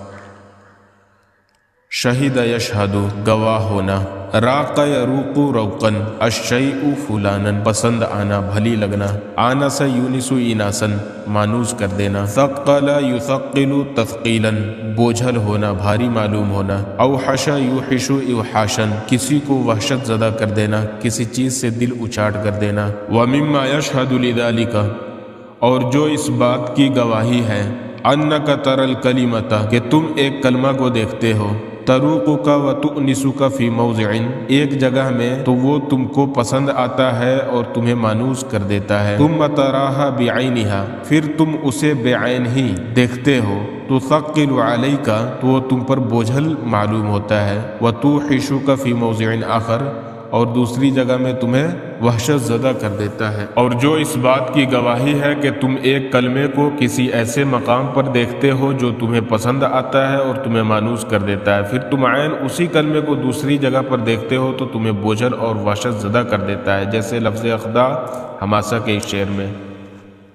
شہد یشہد گواہ ہونا، راق یروق روقن، الشیء فلانا پسند آنا، بھلی لگنا، آنس یونس ایناسن مانوس کر دینا، ثقل یثقل تثقیلا بوجھل ہونا، بھاری معلوم ہونا، اوحش یوحش اوحاشن کسی کو وحشت زدہ کر دینا، کسی چیز سے دل اچاٹ کر دینا۔ ومما یشہد لذالک، اور جو اس بات کی گواہی ہے، انک تری الکلمۃ کہ تم ایک کلمہ کو دیکھتے ہو، تروقک و تؤنسک فی موضع ایک جگہ میں تو وہ تم کو پسند آتا ہے اور تمہیں مانوس کر دیتا ہے، ثم تراہا بعینہا پھر تم اسے بعین ہی دیکھتے ہو، تثقل علیک تو وہ تم پر بوجھل معلوم ہوتا ہے، وتوحشک فی موضع آخر اور دوسری جگہ میں تمہیں وحشت زدہ کر دیتا ہے۔ اور جو اس بات کی گواہی ہے کہ تم ایک کلمے کو کسی ایسے مقام پر دیکھتے ہو جو تمہیں پسند آتا ہے اور تمہیں مانوس کر دیتا ہے، پھر تم عین اسی کلمے کو دوسری جگہ پر دیکھتے ہو تو تمہیں بوجھل اور وحشت زدہ کر دیتا ہے، جیسے لفظ اخداع حماسہ کے اس شعر میں،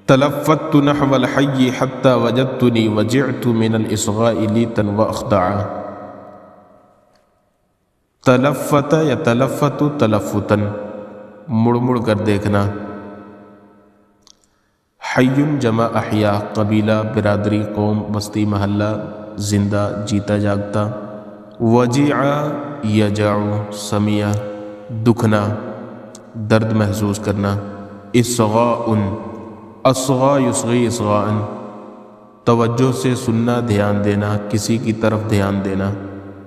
تلفت نحو الحی حتی وجدتنی وجعت من الاصغاء لیتا واخدعا۔ تلفت یا تلفت تلفتن مڑ مڑ کر دیکھنا، حی جمع احیا قبیلہ برادری قوم بستی محلہ زندہ جیتا جاگتا، وجیع یجع سمیع دکھنا درد محسوس کرنا، اصغاء اصغا یصغی اصغاء توجہ سے سننا دھیان دینا کسی کی طرف دھیان دینا،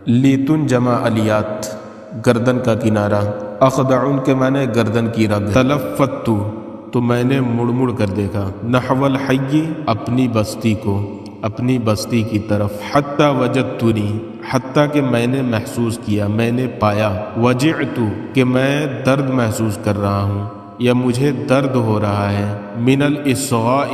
لیتن جمع الیات گردن کا کنارہ، اخدعن کے معنی گردن کی رگ، تلفت تو میں نے مڑ مڑ کر دیکھا، نحو الحی اپنی بستی کو اپنی بستی کی طرف، حتی وجدتنی حتیٰ کہ میں نے محسوس کیا میں نے پایا، وجعت کہ میں درد محسوس کر رہا ہوں یا مجھے درد ہو رہا ہے، من الاصغاء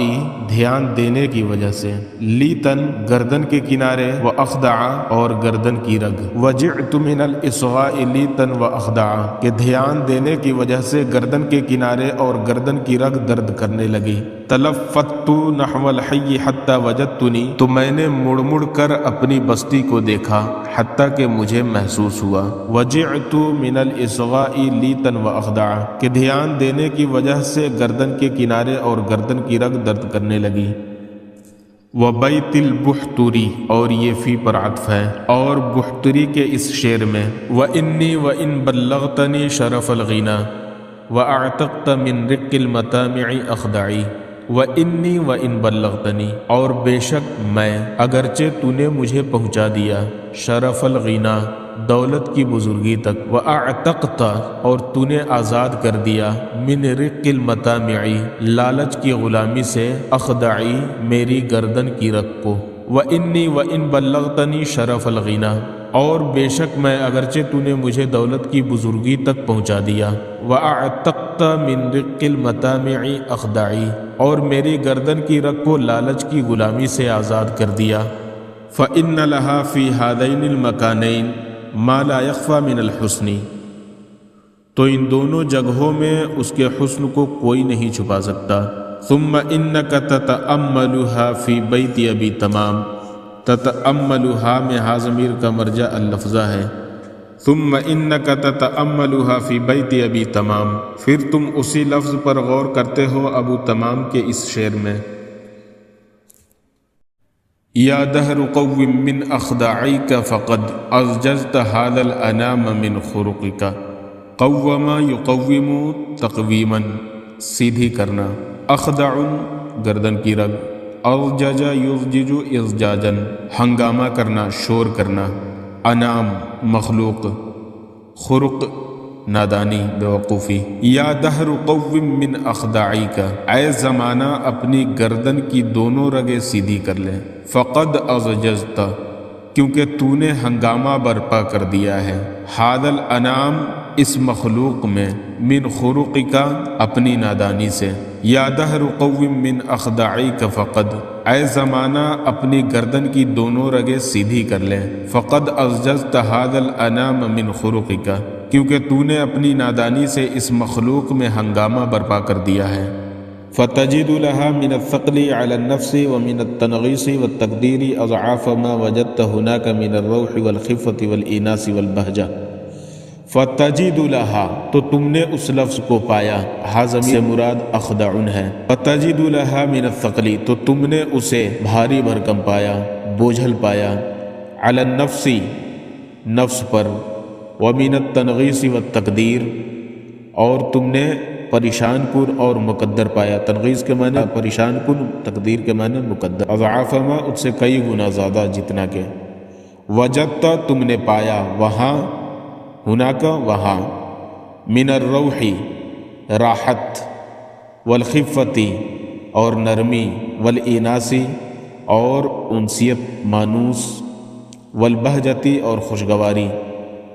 دھیان دینے کی وجہ سے، لیتن گردن کے کنارے، و اخدع اور گردن کی رگ، وجعت من الاصغاء لیتن و اخدع کہ دھیان دینے کی وجہ سے گردن کے کنارے اور گردن کی رگ درد کرنے لگی، تلفت نحو الحی حتی وجدتنی تو میں نے مڑ مڑ کر اپنی بستی کو دیکھا حتیٰ کہ مجھے محسوس ہوا، وجعت من الاصغاء لیتن و اخدع کہ دھیان دینے کی وجہ سے گردن کے کنارے اور گردن کی رگ درد کرنے لگی، وبیت البحتری اور یہ فی پر عطف ہے، اور بحتری کے اس شعر میں، وانی وان بلغتنی شرف الغنا واعتقت من رق المطامع اخدعی، وَإِنِّي وَإِن بَلَّغْتَنِي، اور بے شک میں اگرچہ تو نے مجھے پہنچا دیا شرف الغنا، دولت کی بزرگی تک، وَأَعْتَقْتَ، اور تو نے آزاد کر دیا من رق المطامع، لالچ کی غلامی سے، اخدعی، میری گردن کی رگ کو، وَإِنِّي وَإِن بَلَّغْتَنِي شرف الغنا، اور بے شک میں اگرچہ تو نے مجھے دولت کی بزرگی تک پہنچا دیا، وَأَعْتَقْتَ مِن رِقِّ الْمَطَامِعِ أَخْدَعِي، اور میری گردن کی رگ کو لالچ کی غلامی سے آزاد کر دیا، فَإِنَّ لَهَا فِي هَذَيْنِ الْمَكَانَيْنِ مَا لَا يَخْفَى مِنَ الْحُسْنِ، تو ان دونوں جگہوں میں اس کے حسن کو کوئی نہیں چھپا سکتا۔ ثُمَّ إِنَّكَ تَتَأَمَّلُهَا فِي بَيْتِ أَبِي تَمَام، تَتَأَمَّلُهَا میں ہا ضمیر کا مرجع اللفظہ ہے۔ ثُمَّ إِنَّكَ تَتَأَمَّلُهَا فِي بَيْتِ أَبِي تَمَام، پھر تم اسی لفظ پر غور کرتے ہو ابو تمام کے اس شعر میں، یا دہر قوم من اخداعیک فقد ازجزت هذا الانام من خرقک، قوم یقوم تقویما، سیدھی کرنا، اخدع گردن کی رگ، ازجج یزجج ازجاجا ہنگامہ کرنا، شور کرنا، انام مخلوق، خرق نادانی بیوقوفی، یا دہر قوم من اخداعیک، اے زمانہ اپنی گردن کی دونوں رگیں سیدھی کر لے، فقد ازجزت، کیونکہ تو نے ہنگامہ برپا کر دیا ہے، ھذا الانام، اس مخلوق میں، من خرقک، اپنی نادانی سے، یا دہر قوم من اخداعیک فقد، اے زمانہ اپنی گردن کی دونوں رگیں سیدھی کر لے، فقد ازجزت ھذا الانام من خرقک، کیونکہ تو نے اپنی نادانی سے اس مخلوق میں ہنگامہ برپا کر دیا ہے، فَتَجِدُ لَهَا مِنَ الثَّقْلِ عَلَى النَّفْسِ وَمِنَ التَّنْغِيصِ وَالتَّقْدِيرِ أَضْعَافَ مَا وَجَدْتَ هُنَاكَ مِنَ الرَّوْحِ وَالْخِفَّةِ وَالْإِنَاسِ وَالْبَهْجَةِ، فَتَجِدُ لَهَا، تو تم نے اس لفظ کو پایا، ہا ضمیر سے مراد اخدعن ہے، فَتَجِدُ لَهَا مِنَ الثَّقْلِ، تو تم نے اسے بھاری بھرکم پایا، بوجھل پایا، عَلَى النَّفْسِ، نفس پر، وَمِنَ التَّنْغِيصِ وَالتَّقْدِيرِ، اور تم نے پریشان کن اور مقدر پایا، تنغیص کے معنی پریشان کن، تقدیر کے معنی مقدر، اضعاف ما، اس سے کئی گنا زیادہ، جتنا کہ، وجدت، تم نے پایا، وہاں، ہناک، وہاں، من الروح، راحت، والخفتی، اور نرمی، والاناسی، اور انسیت، مانوس، والبہجتی، اور خوشگواری،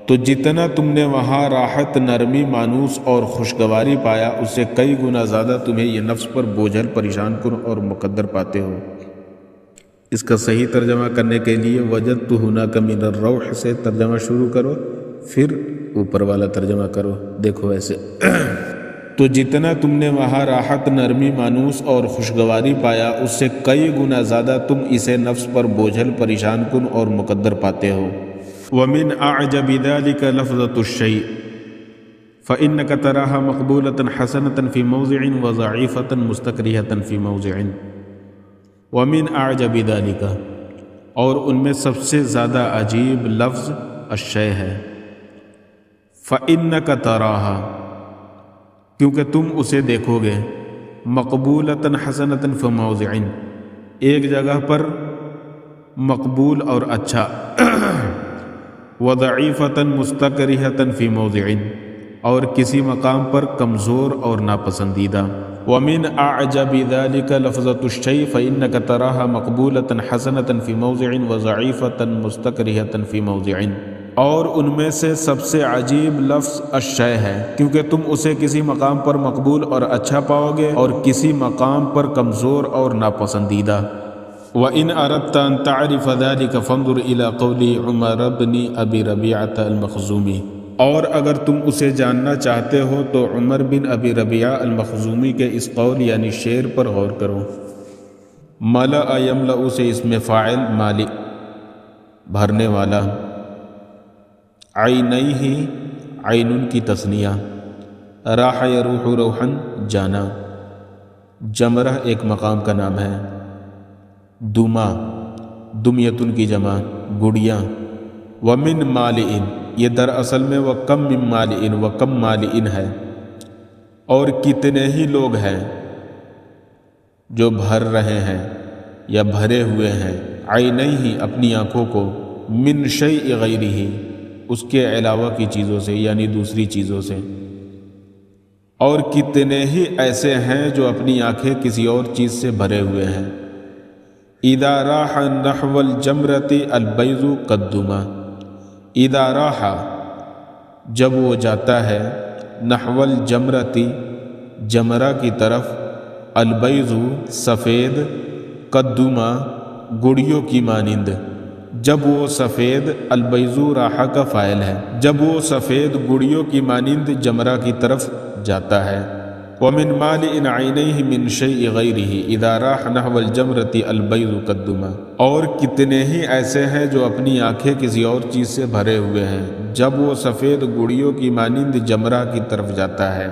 تو جتنا تم نے وہاں راحت، نرمی، مانوس اور خوشگواری پایا، اس سے کئی گنا زیادہ تمہیں یہ نفس پر بوجھل، پریشان کن اور مقدر پاتے ہو۔ اس کا صحیح ترجمہ کرنے کے لیے وجدت ہناک من الروح سے ترجمہ شروع کرو، پھر اوپر والا ترجمہ کرو، دیکھو ایسے، تو جتنا تم نے وہاں راحت، نرمی، مانوس اور خوشگواری پایا، اس سے کئی گنا زیادہ تم اسے نفس پر بوجھل، پریشان کن اور مقدر پاتے ہو۔ وَمِنْ أَعْجَبِ ذَلِكَ لَفْظَةُ الشَّيْءِ فَإِنَّكَ تَرَاهَا مَقْبُولَةً حَسَنَةً فِي مَوْضِعٍ وَضَعِيفَةً مُسْتَكْرِهَةً فِي مَوْضِعٍ، وَمِنْ أَعْجَبِ ذَلِكَ، اور ان میں سب سے زیادہ عجیب لفظ الشَّيْء ہے، فَإِنَّكَ تَرَاهَا، کیونکہ تم اسے دیکھو گے، مَقْبُولَةً حَسَنَةً فِي مَوْضِعٍ، ایک جگہ پر مقبول اور اچھا، وَضَعِيفَةً مُسْتَكْرِهَةً فِي مَوْضِعٍ، اور کسی مقام پر کمزور اور ناپسندیدہ۔ وَمِنْ أَعْجَبِ ذَلِكَ لَفْظَةُ الشَّيْءِ فَإِنَّكَ تَرَاهَا مَقْبُولَةً حَسَنَةً فِي مَوْضِعٍ وَضَعِيفَةً مُسْتَكْرِهَةً فِي مَوْضِعٍ، اور ان میں سے سب سے عجیب لفظ الشَّيْء ہے، کیونکہ تم اسے کسی مقام پر مقبول اور اچھا پاؤ گے، اور کسی مقام پر کمزور اور ناپسندیدہ۔ وَإِنْ أَرَدْتَ أَنْ تَعْرِفَ ذَلِكَ فَانْظُرْ إِلَى قَوْلِ عُمَرَ بْنِ أَبِي رَبِيعَةَ الْمَخْزُومِي، اور اگر تم اسے جاننا چاہتے ہو تو عمر بن ابی ربیعہ المخزومی کے اس قول یعنی شعر پر غور کرو۔ ملأ یملأ سے اسم فاعل، مالئ بھرنے والا، عینیہ عین کی تثنیہ، راح یروح روحا جانا، جمرہ ایک مقام کا نام ہے، دما دمیتن کی جمع گڑیاں، ومن مالئن، یہ دراصل میں وکم من مالئن، وکم مالئن ہے، اور کتنے ہی لوگ ہیں، جو بھر رہے ہیں یا بھرے ہوئے ہیں، عینیہ اپنی آنکھوں کو، من شیء غیرہ اس کے علاوہ کی چیزوں سے یعنی دوسری چیزوں سے، اور کتنے ہی ایسے ہیں جو اپنی آنکھیں کسی اور چیز سے بھرے ہوئے ہیں۔ اذا راح نحو الجمرۃ البیض قدما، اذا راح جب وہ جاتا ہے، نحو الجمرۃ جمرہ کی طرف، البیض سفید، قدما گڑیوں کی مانند، جب وہ سفید، البیض راح کا فاعل ہے، جب وہ سفید گڑیوں کی مانند جمرہ کی طرف جاتا ہے۔ وَمِن مَالِئٍ عَيْنَيْهِ مِن شَيْءِ غَيْرِهِ إِذَا رَاحَ نَحْوَ الْجَمْرَةِ الْبَيْضُ قَدُّمًا، اور کتنے ہی ایسے ہیں جو اپنی آنکھیں کسی اور چیز سے بھرے ہوئے ہیں جب وہ سفید گڑیوں کی مانند جمرہ کی طرف جاتا ہے۔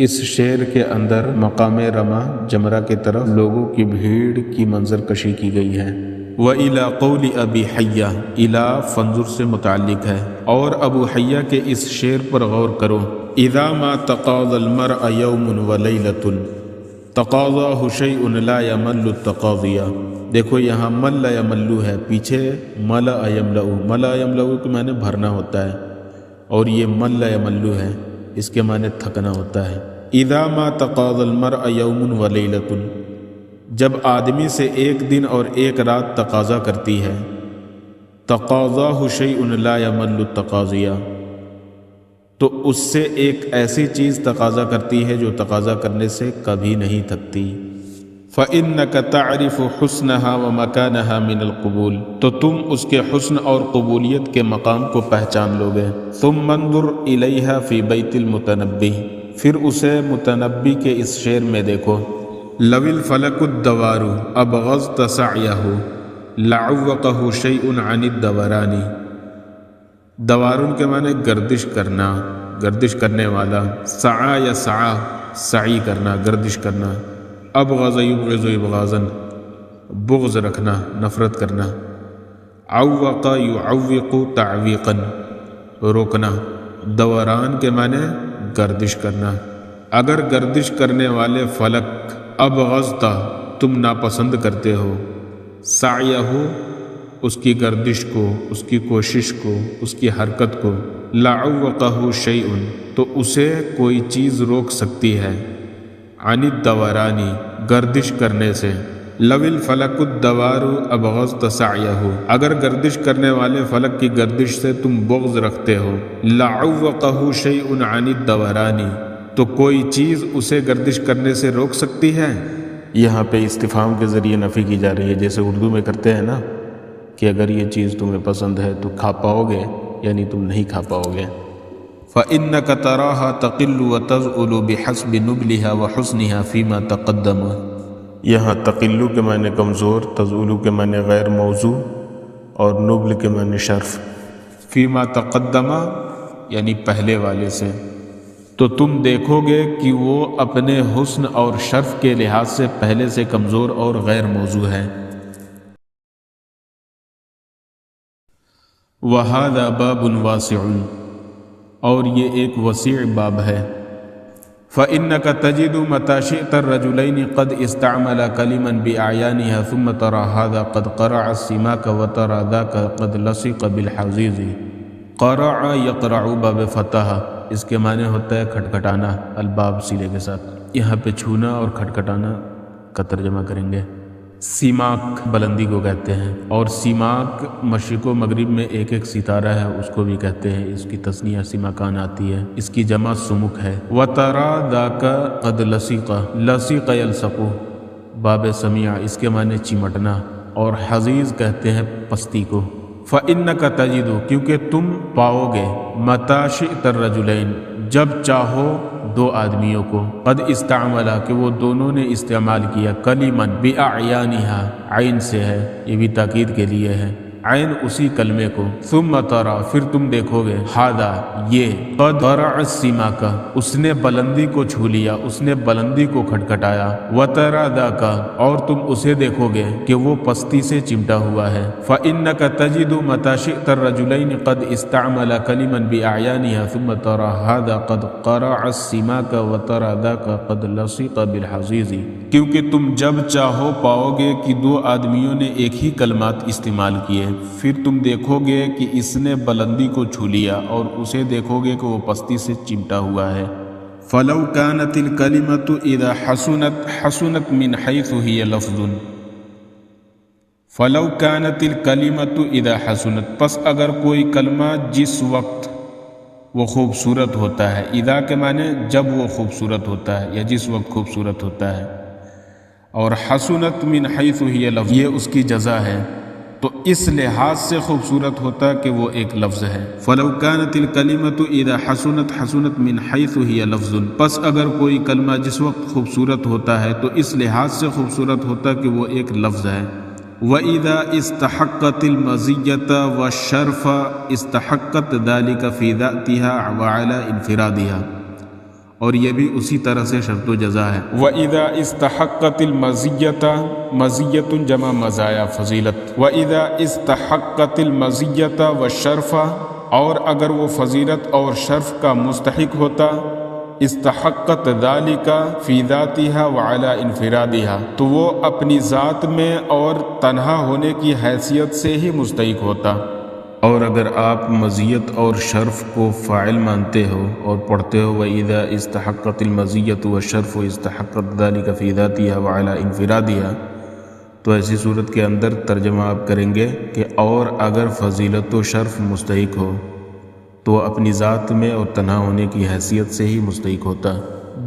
اس شعر کے اندر مقام رمہ جمرہ کی طرف لوگوں کی بھیڑ کی منظر کشی کی گئی ہے۔ وَإِلَى قَوْلِ أَبِي حَيَّةَ، إِلَى فَانظُر سے متعلق ہے، اور ابو حیہ کے اس شعر پر غور کرو۔ اذا ما تقاضى المرء يوم وليلة تقاضاه شيء لا يمل التقاضيا، دیکھو یہاں مل یملو ہے، پیچھے ملا یملؤ، ملا یملؤ کے معنی بھرنا ہوتا ہے، اور یہ مل یملو ہے، اس کے معنی تھکنا ہوتا ہے۔ اذا ما تقاضى المرء يوم وليلة، جب آدمی سے ایک دن اور ایک رات تقاضا کرتی ہے، تقاضاه شيء لا يمل التقاضيا، تو اس سے ایک ایسی چیز تقاضا کرتی ہے جو تقاضا کرنے سے کبھی نہیں تھکتی۔ فَإِنَّكَ تَعْرِفُ حُسْنَهَا وَمَكَانَهَا مِنَ الْقُبُولِ، تو تم اس کے حسن اور قبولیت کے مقام کو پہچان لو گے۔ ثُمَّ انظُرْ إِلَيْهَا فِي بَيْتِ الْمُتَنَبِّي، پھر اسے متنبی کے اس شعر میں دیکھو۔ لَوِ الْفَلَكُ الدَّوَارُ أَبْغَضْتَ سَعْيَهُ لَعَوَّقَهُ شَيْءٌ عَنِ الدَّوَرَانِ، دوارن کے معنی گردش کرنا، گردش کرنے والا، سعا یا سعا سعی کرنا، گردش کرنا، ابغض یبغض ابغاضاً بغض رکھنا، نفرت کرنا، عوق یعوق تعویقاً روکنا، دوران کے معنی گردش کرنا۔ اگر گردش کرنے والے فلک ابغضتا تم ناپسند کرتے ہو، سعیہ اس کی گردش کو، اس کی کوشش کو، اس کی حرکت کو، لعوقہ شیء تو اسے کوئی چیز روک سکتی ہے، عن الدورانی گردش کرنے سے۔ لو الفلک الدوار ابغضت سعیہ، اگر گردش کرنے والے فلک کی گردش سے تم بغض رکھتے ہو، لعوقہ شیء عن الدورانی تو کوئی چیز اسے گردش کرنے سے روک سکتی ہے۔ یہاں پہ استفہام کے ذریعے نفی کی جا رہی ہے، جیسے اردو میں کرتے ہیں نا کہ اگر یہ چیز تمہیں پسند ہے تو کھا پاؤ گے، یعنی تم نہیں کھا پاؤ گے۔ فَإِنَّكَ تَرَاهَا تَقِلُّ وَتَزْعُلُ بِحَسْبِ نُبْلِهَا وَحُسْنِهَا فِيمَا تَقَدَّمَ، یہاں تقلو کے معنی کمزور، تزولو کے معنی غیر موضوع، اور نبل کے معنی شرف۔ فیما تقدم یعنی پہلے والے سے، تو تم دیکھو گے کہ وہ اپنے حسن اور شرف کے لحاظ سے پہلے سے کمزور اور غیر موضوع ہے۔ وَهَذَا بَابٌ وَاسِعٌ، اور یہ ایک وسیع باب ہے۔ فَإِنَّكَ تَجِدُ مَتَى شِئْتَ الرَّجُلَيْنِ قَدْ اسْتَعْمَلَ كَلِمًا بِأَعْيَانِهَا ثُمَّ تَرَى هَذَا قَدْ قَرَعَ السِّمَاكَ وَتَرَى ذَاكَ قَدْ لَصِقَ بِالْحَزِيزِ۔ قَرَعَ يَقْرَعُ باب فتح، اس کے معنی ہوتا ہے کھٹکھٹانا، الباب سیلے کے ساتھ، یہاں پہ چھونا اور کھٹکھٹانا کا ترجمہ کریں گے۔ سیماک بلندی کو کہتے ہیں، اور سیماک مشرق و مغرب میں ایک ایک ستارہ ہے، اس کو بھی کہتے ہیں، اس کی تثنیہ سیماکان آتی ہے، اس کی جمع سمک ہے۔ وَتَرَى ذَاكَ قَدْ لَصِقَ، لَصِقَ يَلْصَقُ باب سمیع، اس کے معنی چمٹنا، اور حزیز کہتے ہیں پستی کو۔ فَإِنَّكَ تَجِدُ کیونکہ تم پاؤ گے، مَتَى شِئْتَ الرَّجُلَيْنِ جب چاہو دو آدمیوں کو، قد استعملا کہ وہ دونوں نے استعمال کیا، کلیمن بِأَعْيَانِهَا عین سے ہے، یہ بھی تاکید کے لیے ہے، عین اسی کلمے کو، ثم ترى پھر تم دیکھو گے، ھذا یہ، قد رفع السماء اس نے بلندی کو چھو لیا، اس نے بلندی کو کھٹکھٹایا، وترى ذاک اور تم اسے دیکھو گے کہ وہ پستی سے چمٹا ہوا ہے، فإنك تجد متى شئت الرجلين قد استعمل كلما بأعيانها ثم ترى هذا قد قرع السماء وترى ذاك قد لصق بالحضيض، کیونکہ تم جب چاہو پاؤ گے کہ دو آدمیوں نے ایک ہی کلمات استعمال کیے، پھر تم دیکھو گے کہ اس نے بلندی کو چھو لیا اور اسے دیکھو گے کہ وہ پستی سے چمٹا ہوا ہے۔ فلو كانت الكلمة اذا حسنت من حيث هي لفظ، فلو كانت الكلمة اذا حسنت پس اگر کوئی کلمہ جس وقت وہ خوبصورت ہوتا ہے، اذا کے معنی جب وہ خوبصورت ہوتا ہے یا جس وقت خوبصورت ہوتا ہے، اور حسنت من حیث ہی لفظ یہ اس کی جزا ہے، تو اس لحاظ سے خوبصورت ہوتا کہ وہ ایک لفظ ہے۔ فلو كانت الكلمة اذا حسنت من حیث ہی لفظ، پس اگر کوئی کلمہ جس وقت خوبصورت ہوتا ہے تو اس لحاظ سے خوبصورت ہوتا کہ وہ ایک لفظ ہے۔ وَإِذَا اسْتَحَقَّتِ الْمَزِيَّةَ وَالشَّرْفَ اسْتَحَقَّتْ ذَلِكَ فِي ذَاتِهَا وَعَلَى انْفِرَادِهَا، اور یہ بھی اسی طرح سے شرط و جزا ہے۔ وَإِذَا اسْتَحَقَّتِ الْمَزِيَّةَ، مزیۃ جمع مزایا فضیلت، وَإِذَا اسْتَحَقَّتِ الْمَزِيَّةَ وَالشَّرْفَ، اور اگر وہ فضیلت اور شرف کا مستحق ہوتا، استحقت ذالک فی ذاتها وعلی انفرادها، تو وہ اپنی ذات میں اور تنہا ہونے کی حیثیت سے ہی مستحق ہوتا۔ اور اگر آپ مزیت اور شرف کو فاعل مانتے ہو اور پڑھتے ہو وَإِذَا اسْتَحَقَّتِ الْمَزِيَّةُ وَالشَّرْفُ اسْتَحَقَّتْ ذَلِكَ فِي ذَاتِهَا وَعَلَى انْفِرَادِهَا، تو ایسی صورت کے اندر ترجمہ آپ کریں گے کہ اور اگر فضیلت و شرف مستحق ہو تو اپنی ذات میں اور تنہا ہونے کی حیثیت سے ہی مستحق ہوتا۔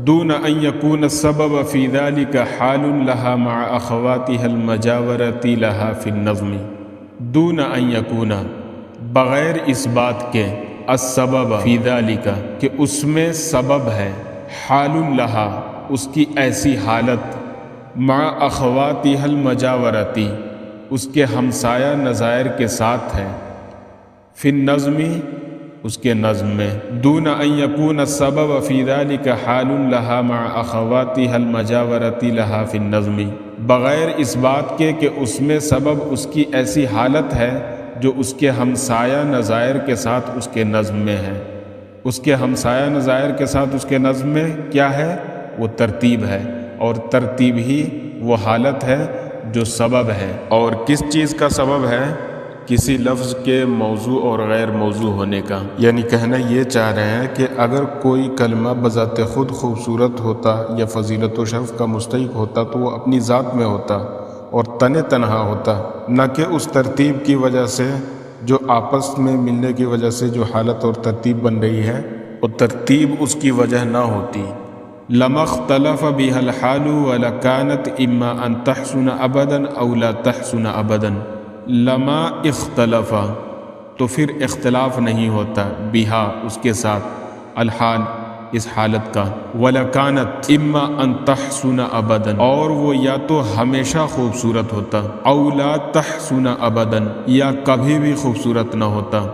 دون ان یکون السبب فی ذلک حال لها مع اخواتها المجاورۃ لها فی النظم، دون ان یکون بغیر اس بات کے، السبب فی ذلک کہ اس میں سبب ہے، حال لها اس کی ایسی حالت، مع اخواتها المجاورۃ اس کے ہمسایہ نظائر کے ساتھ ہے، فی النظم اس کے نظم میں، دون ان یکون السبب فی ذلک حال لها مع اخواتها المجاورۃ لها فی النظم، بغیر اس بات کے کہ اس میں سبب اس کی ایسی حالت ہے جو اس کے ہمسایہ نظائر کے ساتھ اس کے نظم میں ہے۔ اس کے ہمسایہ نظائر کے ساتھ اس کے نظم میں کیا ہے؟ وہ ترتیب ہے، اور ترتیب ہی وہ حالت ہے جو سبب ہے۔ اور کس چیز کا سبب ہے؟ کسی لفظ کے موضوع اور غیر موضوع ہونے کا، یعنی کہنا یہ چاہ رہے ہیں کہ اگر کوئی کلمہ بذات خود خوبصورت ہوتا یا فضیلت و شرف کا مستحق ہوتا تو وہ اپنی ذات میں ہوتا اور تنہا ہوتا، نہ کہ اس ترتیب کی وجہ سے جو آپس میں ملنے کی وجہ سے جو حالت اور ترتیب بن رہی ہے وہ ترتیب اس کی وجہ نہ ہوتی۔ لَمَا اخْتَلَفَ بِهَا الْحَالُ وَلَكَانَتْ إِمَّا أَن تَحْسُنَ أَبَدًا أَوْ لَا تَحْسُنَ أَبَدًا، لما اختلف تو پھر اختلاف نہیں ہوتا، بہا اس کے ساتھ، الحال اس حالت کا، وَلَكَانَتْ اِمَّا أَن تَحْسُنَ أَبَدًا اور وہ یا تو ہمیشہ خوبصورت ہوتا، أَوْ لَا تَحْسُنَ أَبَدًا یا کبھی بھی خوبصورت نہ ہوتا۔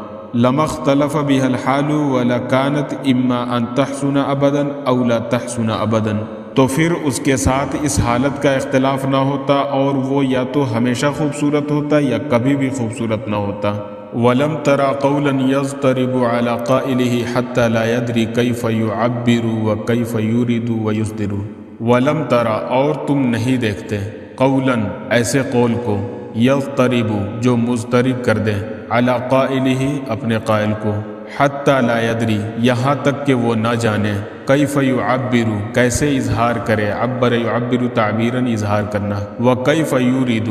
لما اختلف بها الحال وَلَكَانَتْ إِمَّا أَن تَحْسُنَ أَبَدًا أَوْ لَا تَحْسُنَ أَبَدًا، تو پھر اس کے ساتھ اس حالت کا اختلاف نہ ہوتا اور وہ یا تو ہمیشہ خوبصورت ہوتا یا کبھی بھی خوبصورت نہ ہوتا۔ وَلَمْ تَرَ قَوْلًا يَضْطَرِبُ عَلَى قَائِلِهِ حَتَّى لَا يَدْرِي كَيْفَ يُعَبِّرُ وَكَيْفَ يُرِدُ وَيُصْدِرُ، وَلَمْ تَرَ اور تم نہیں دیکھتے، قولاً ایسے قول کو، یضطرب جو مضطرب کر دے، علی قائلہ اپنے قائل کو، حتی لا یدری یہاں تک کہ وہ نہ جانے، کیف یعبر کیسے اظہار کرے، عبر یعبر تعبیراً اظہار کرنا، وکیف یورید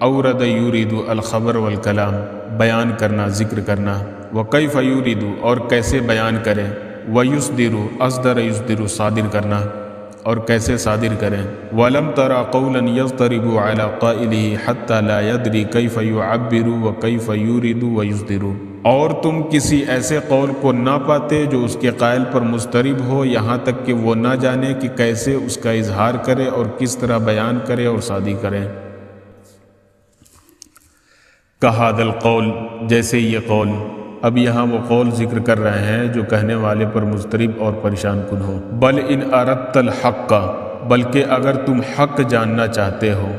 اورد یورید الخبر والکلام بیان کرنا ذکر کرنا، وکیف یورید اور کیسے بیان کرے، ویصدر اصدر یصدر صادر کرنا اور کیسے صادر کریں، وَلَمْ تَرَ قَوْلًا يَضْطَرِبُ عَلَى قَائِلِهِ حَتَّى لَا يَدْرِي كَيْفَ يُعَبِّرُ وَكَيْفَ يُرِدُ وَيُصْدِرُ، اور تم کسی ایسے قول کو نہ پاتے جو اس کے قائل پر مضطرب ہو یہاں تک کہ وہ نہ جانے کہ کیسے اس کا اظہار کرے اور کس طرح بیان کرے اور صادر کرے۔ کہذا القول، جیسے یہ قول۔ اب یہاں وہ قول ذکر کر رہے ہیں جو کہنے والے پر مضطرب اور پریشان کن ہو۔ بل ان اردت الحق، بلکہ اگر تم حق جاننا چاہتے ہو،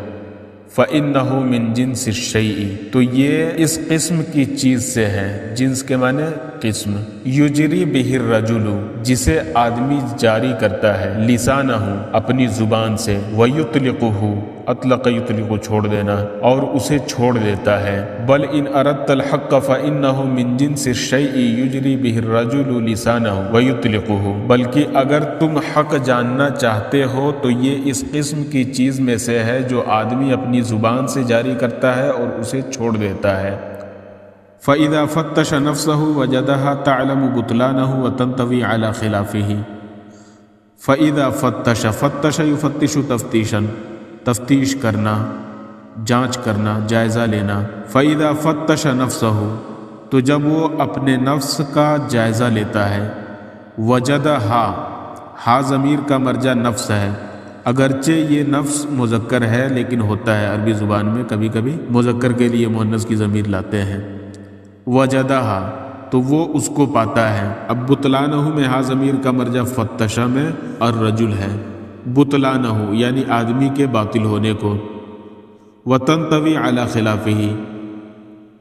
فإنہ من جنس الشیء، تو یہ اس قسم کی چیز سے ہے۔ جنس کے معنی قسم۔ یجری بہ الرجل، جسے آدمی جاری کرتا ہے، لسانہ، اپنی زبان سے، ویطلقہ، اطلق یطلق چھوڑ دینا، اور اسے چھوڑ دیتا ہے۔ بل ان اردت الحق فإنہ من جنس الشیء یجری بہ الرجل لسانہ ویطلقہ، بلکہ اگر تم حق جاننا چاہتے ہو تو یہ اس قسم کی چیز میں سے ہے جو آدمی اپنی زبان سے جاری کرتا ہے اور اسے چھوڑ دیتا ہے۔ فإذا فتش نفسه وجدها تعلم بطلانه وتنطوي على خلافه۔ فإذا فتش يفتش تفتیشا، تفتیش کرنا، جانچ کرنا، جائزہ لینا۔ فإذا فتش نفسه، تو جب وہ اپنے نفس کا جائزہ لیتا ہے، وجدها، ضمیر کا مرجع نفس ہے، اگرچہ یہ نفس مذکر ہے لیکن ہوتا ہے عربی زبان میں کبھی کبھی مذکر کے لیے مؤنث کی ضمیر لاتے ہیں۔ وجدها، تو وہ اس کو پاتا ہے۔ اب بطلانہ میں ضمیر کا مرجع فتشہ میں الرجل ہے، بطلانہ یعنی آدمی کے باطل ہونے کو، وتنطوی علی خلافہ،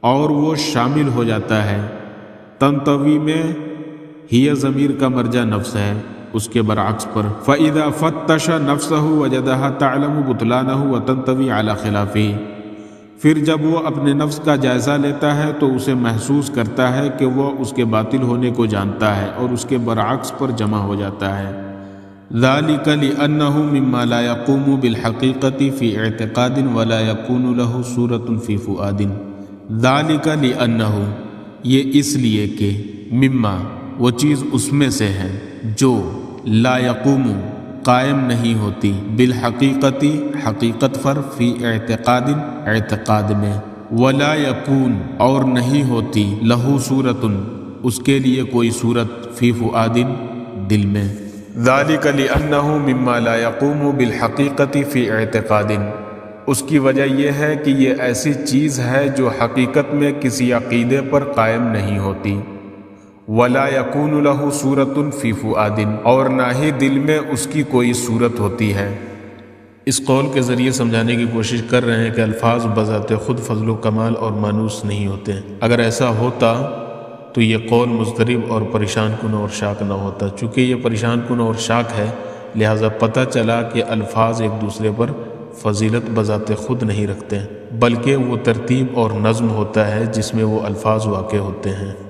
اور وہ شامل ہو جاتا ہے۔ تنطوی میں ہی ضمیر کا مرجع نفس ہے، اس کے برعکس پر۔ فإذا فتش نفسه وجدها تعلم بطلانه وتنطوي على خلافه، پھر جب وہ اپنے نفس کا جائزہ لیتا ہے تو اسے محسوس کرتا ہے کہ وہ اس کے باطل ہونے کو جانتا ہے اور اس کے برعکس پر جمع ہو جاتا ہے۔ ذلك لأنه مما لا يقوم بالحقيقة في اعتقاد ولا يكون له صورة في فؤاد۔ ذلك لأنه، یہ اس لیے کہ، مما، وہ چیز اس میں سے ہے جو لا یقوم، قائم نہیں ہوتی، بالحقیقت، حقیقت پر، فی اعتقاد، اعتقاد میں، ولا یکون، اور نہیں ہوتی، لہو صورت، اس کے لیے کوئی صورت، فی فؤاد، دل میں۔ ذالک لأنہ مما لا یقوم بالحقیقت فی اعتقاد، اس کی وجہ یہ ہے کہ یہ ایسی چیز ہے جو حقیقت میں کسی عقیدے پر قائم نہیں ہوتی، ولا یکون لہ صورت فی فؤاد، اور نہ ہی دل میں اس کی کوئی صورت ہوتی ہے۔ اس قول کے ذریعے سمجھانے کی کوشش کر رہے ہیں کہ الفاظ بذات خود فضل و کمال اور مانوس نہیں ہوتے۔ اگر ایسا ہوتا تو یہ قول مضطرب اور پریشان کن اور شاک نہ ہوتا۔ چونکہ یہ پریشان کن اور شاک ہے، لہٰذا پتہ چلا کہ الفاظ ایک دوسرے پر فضیلت بذات خود نہیں رکھتے، بلکہ وہ ترتیب اور نظم ہوتا ہے جس میں وہ الفاظ واقع ہوتے ہیں۔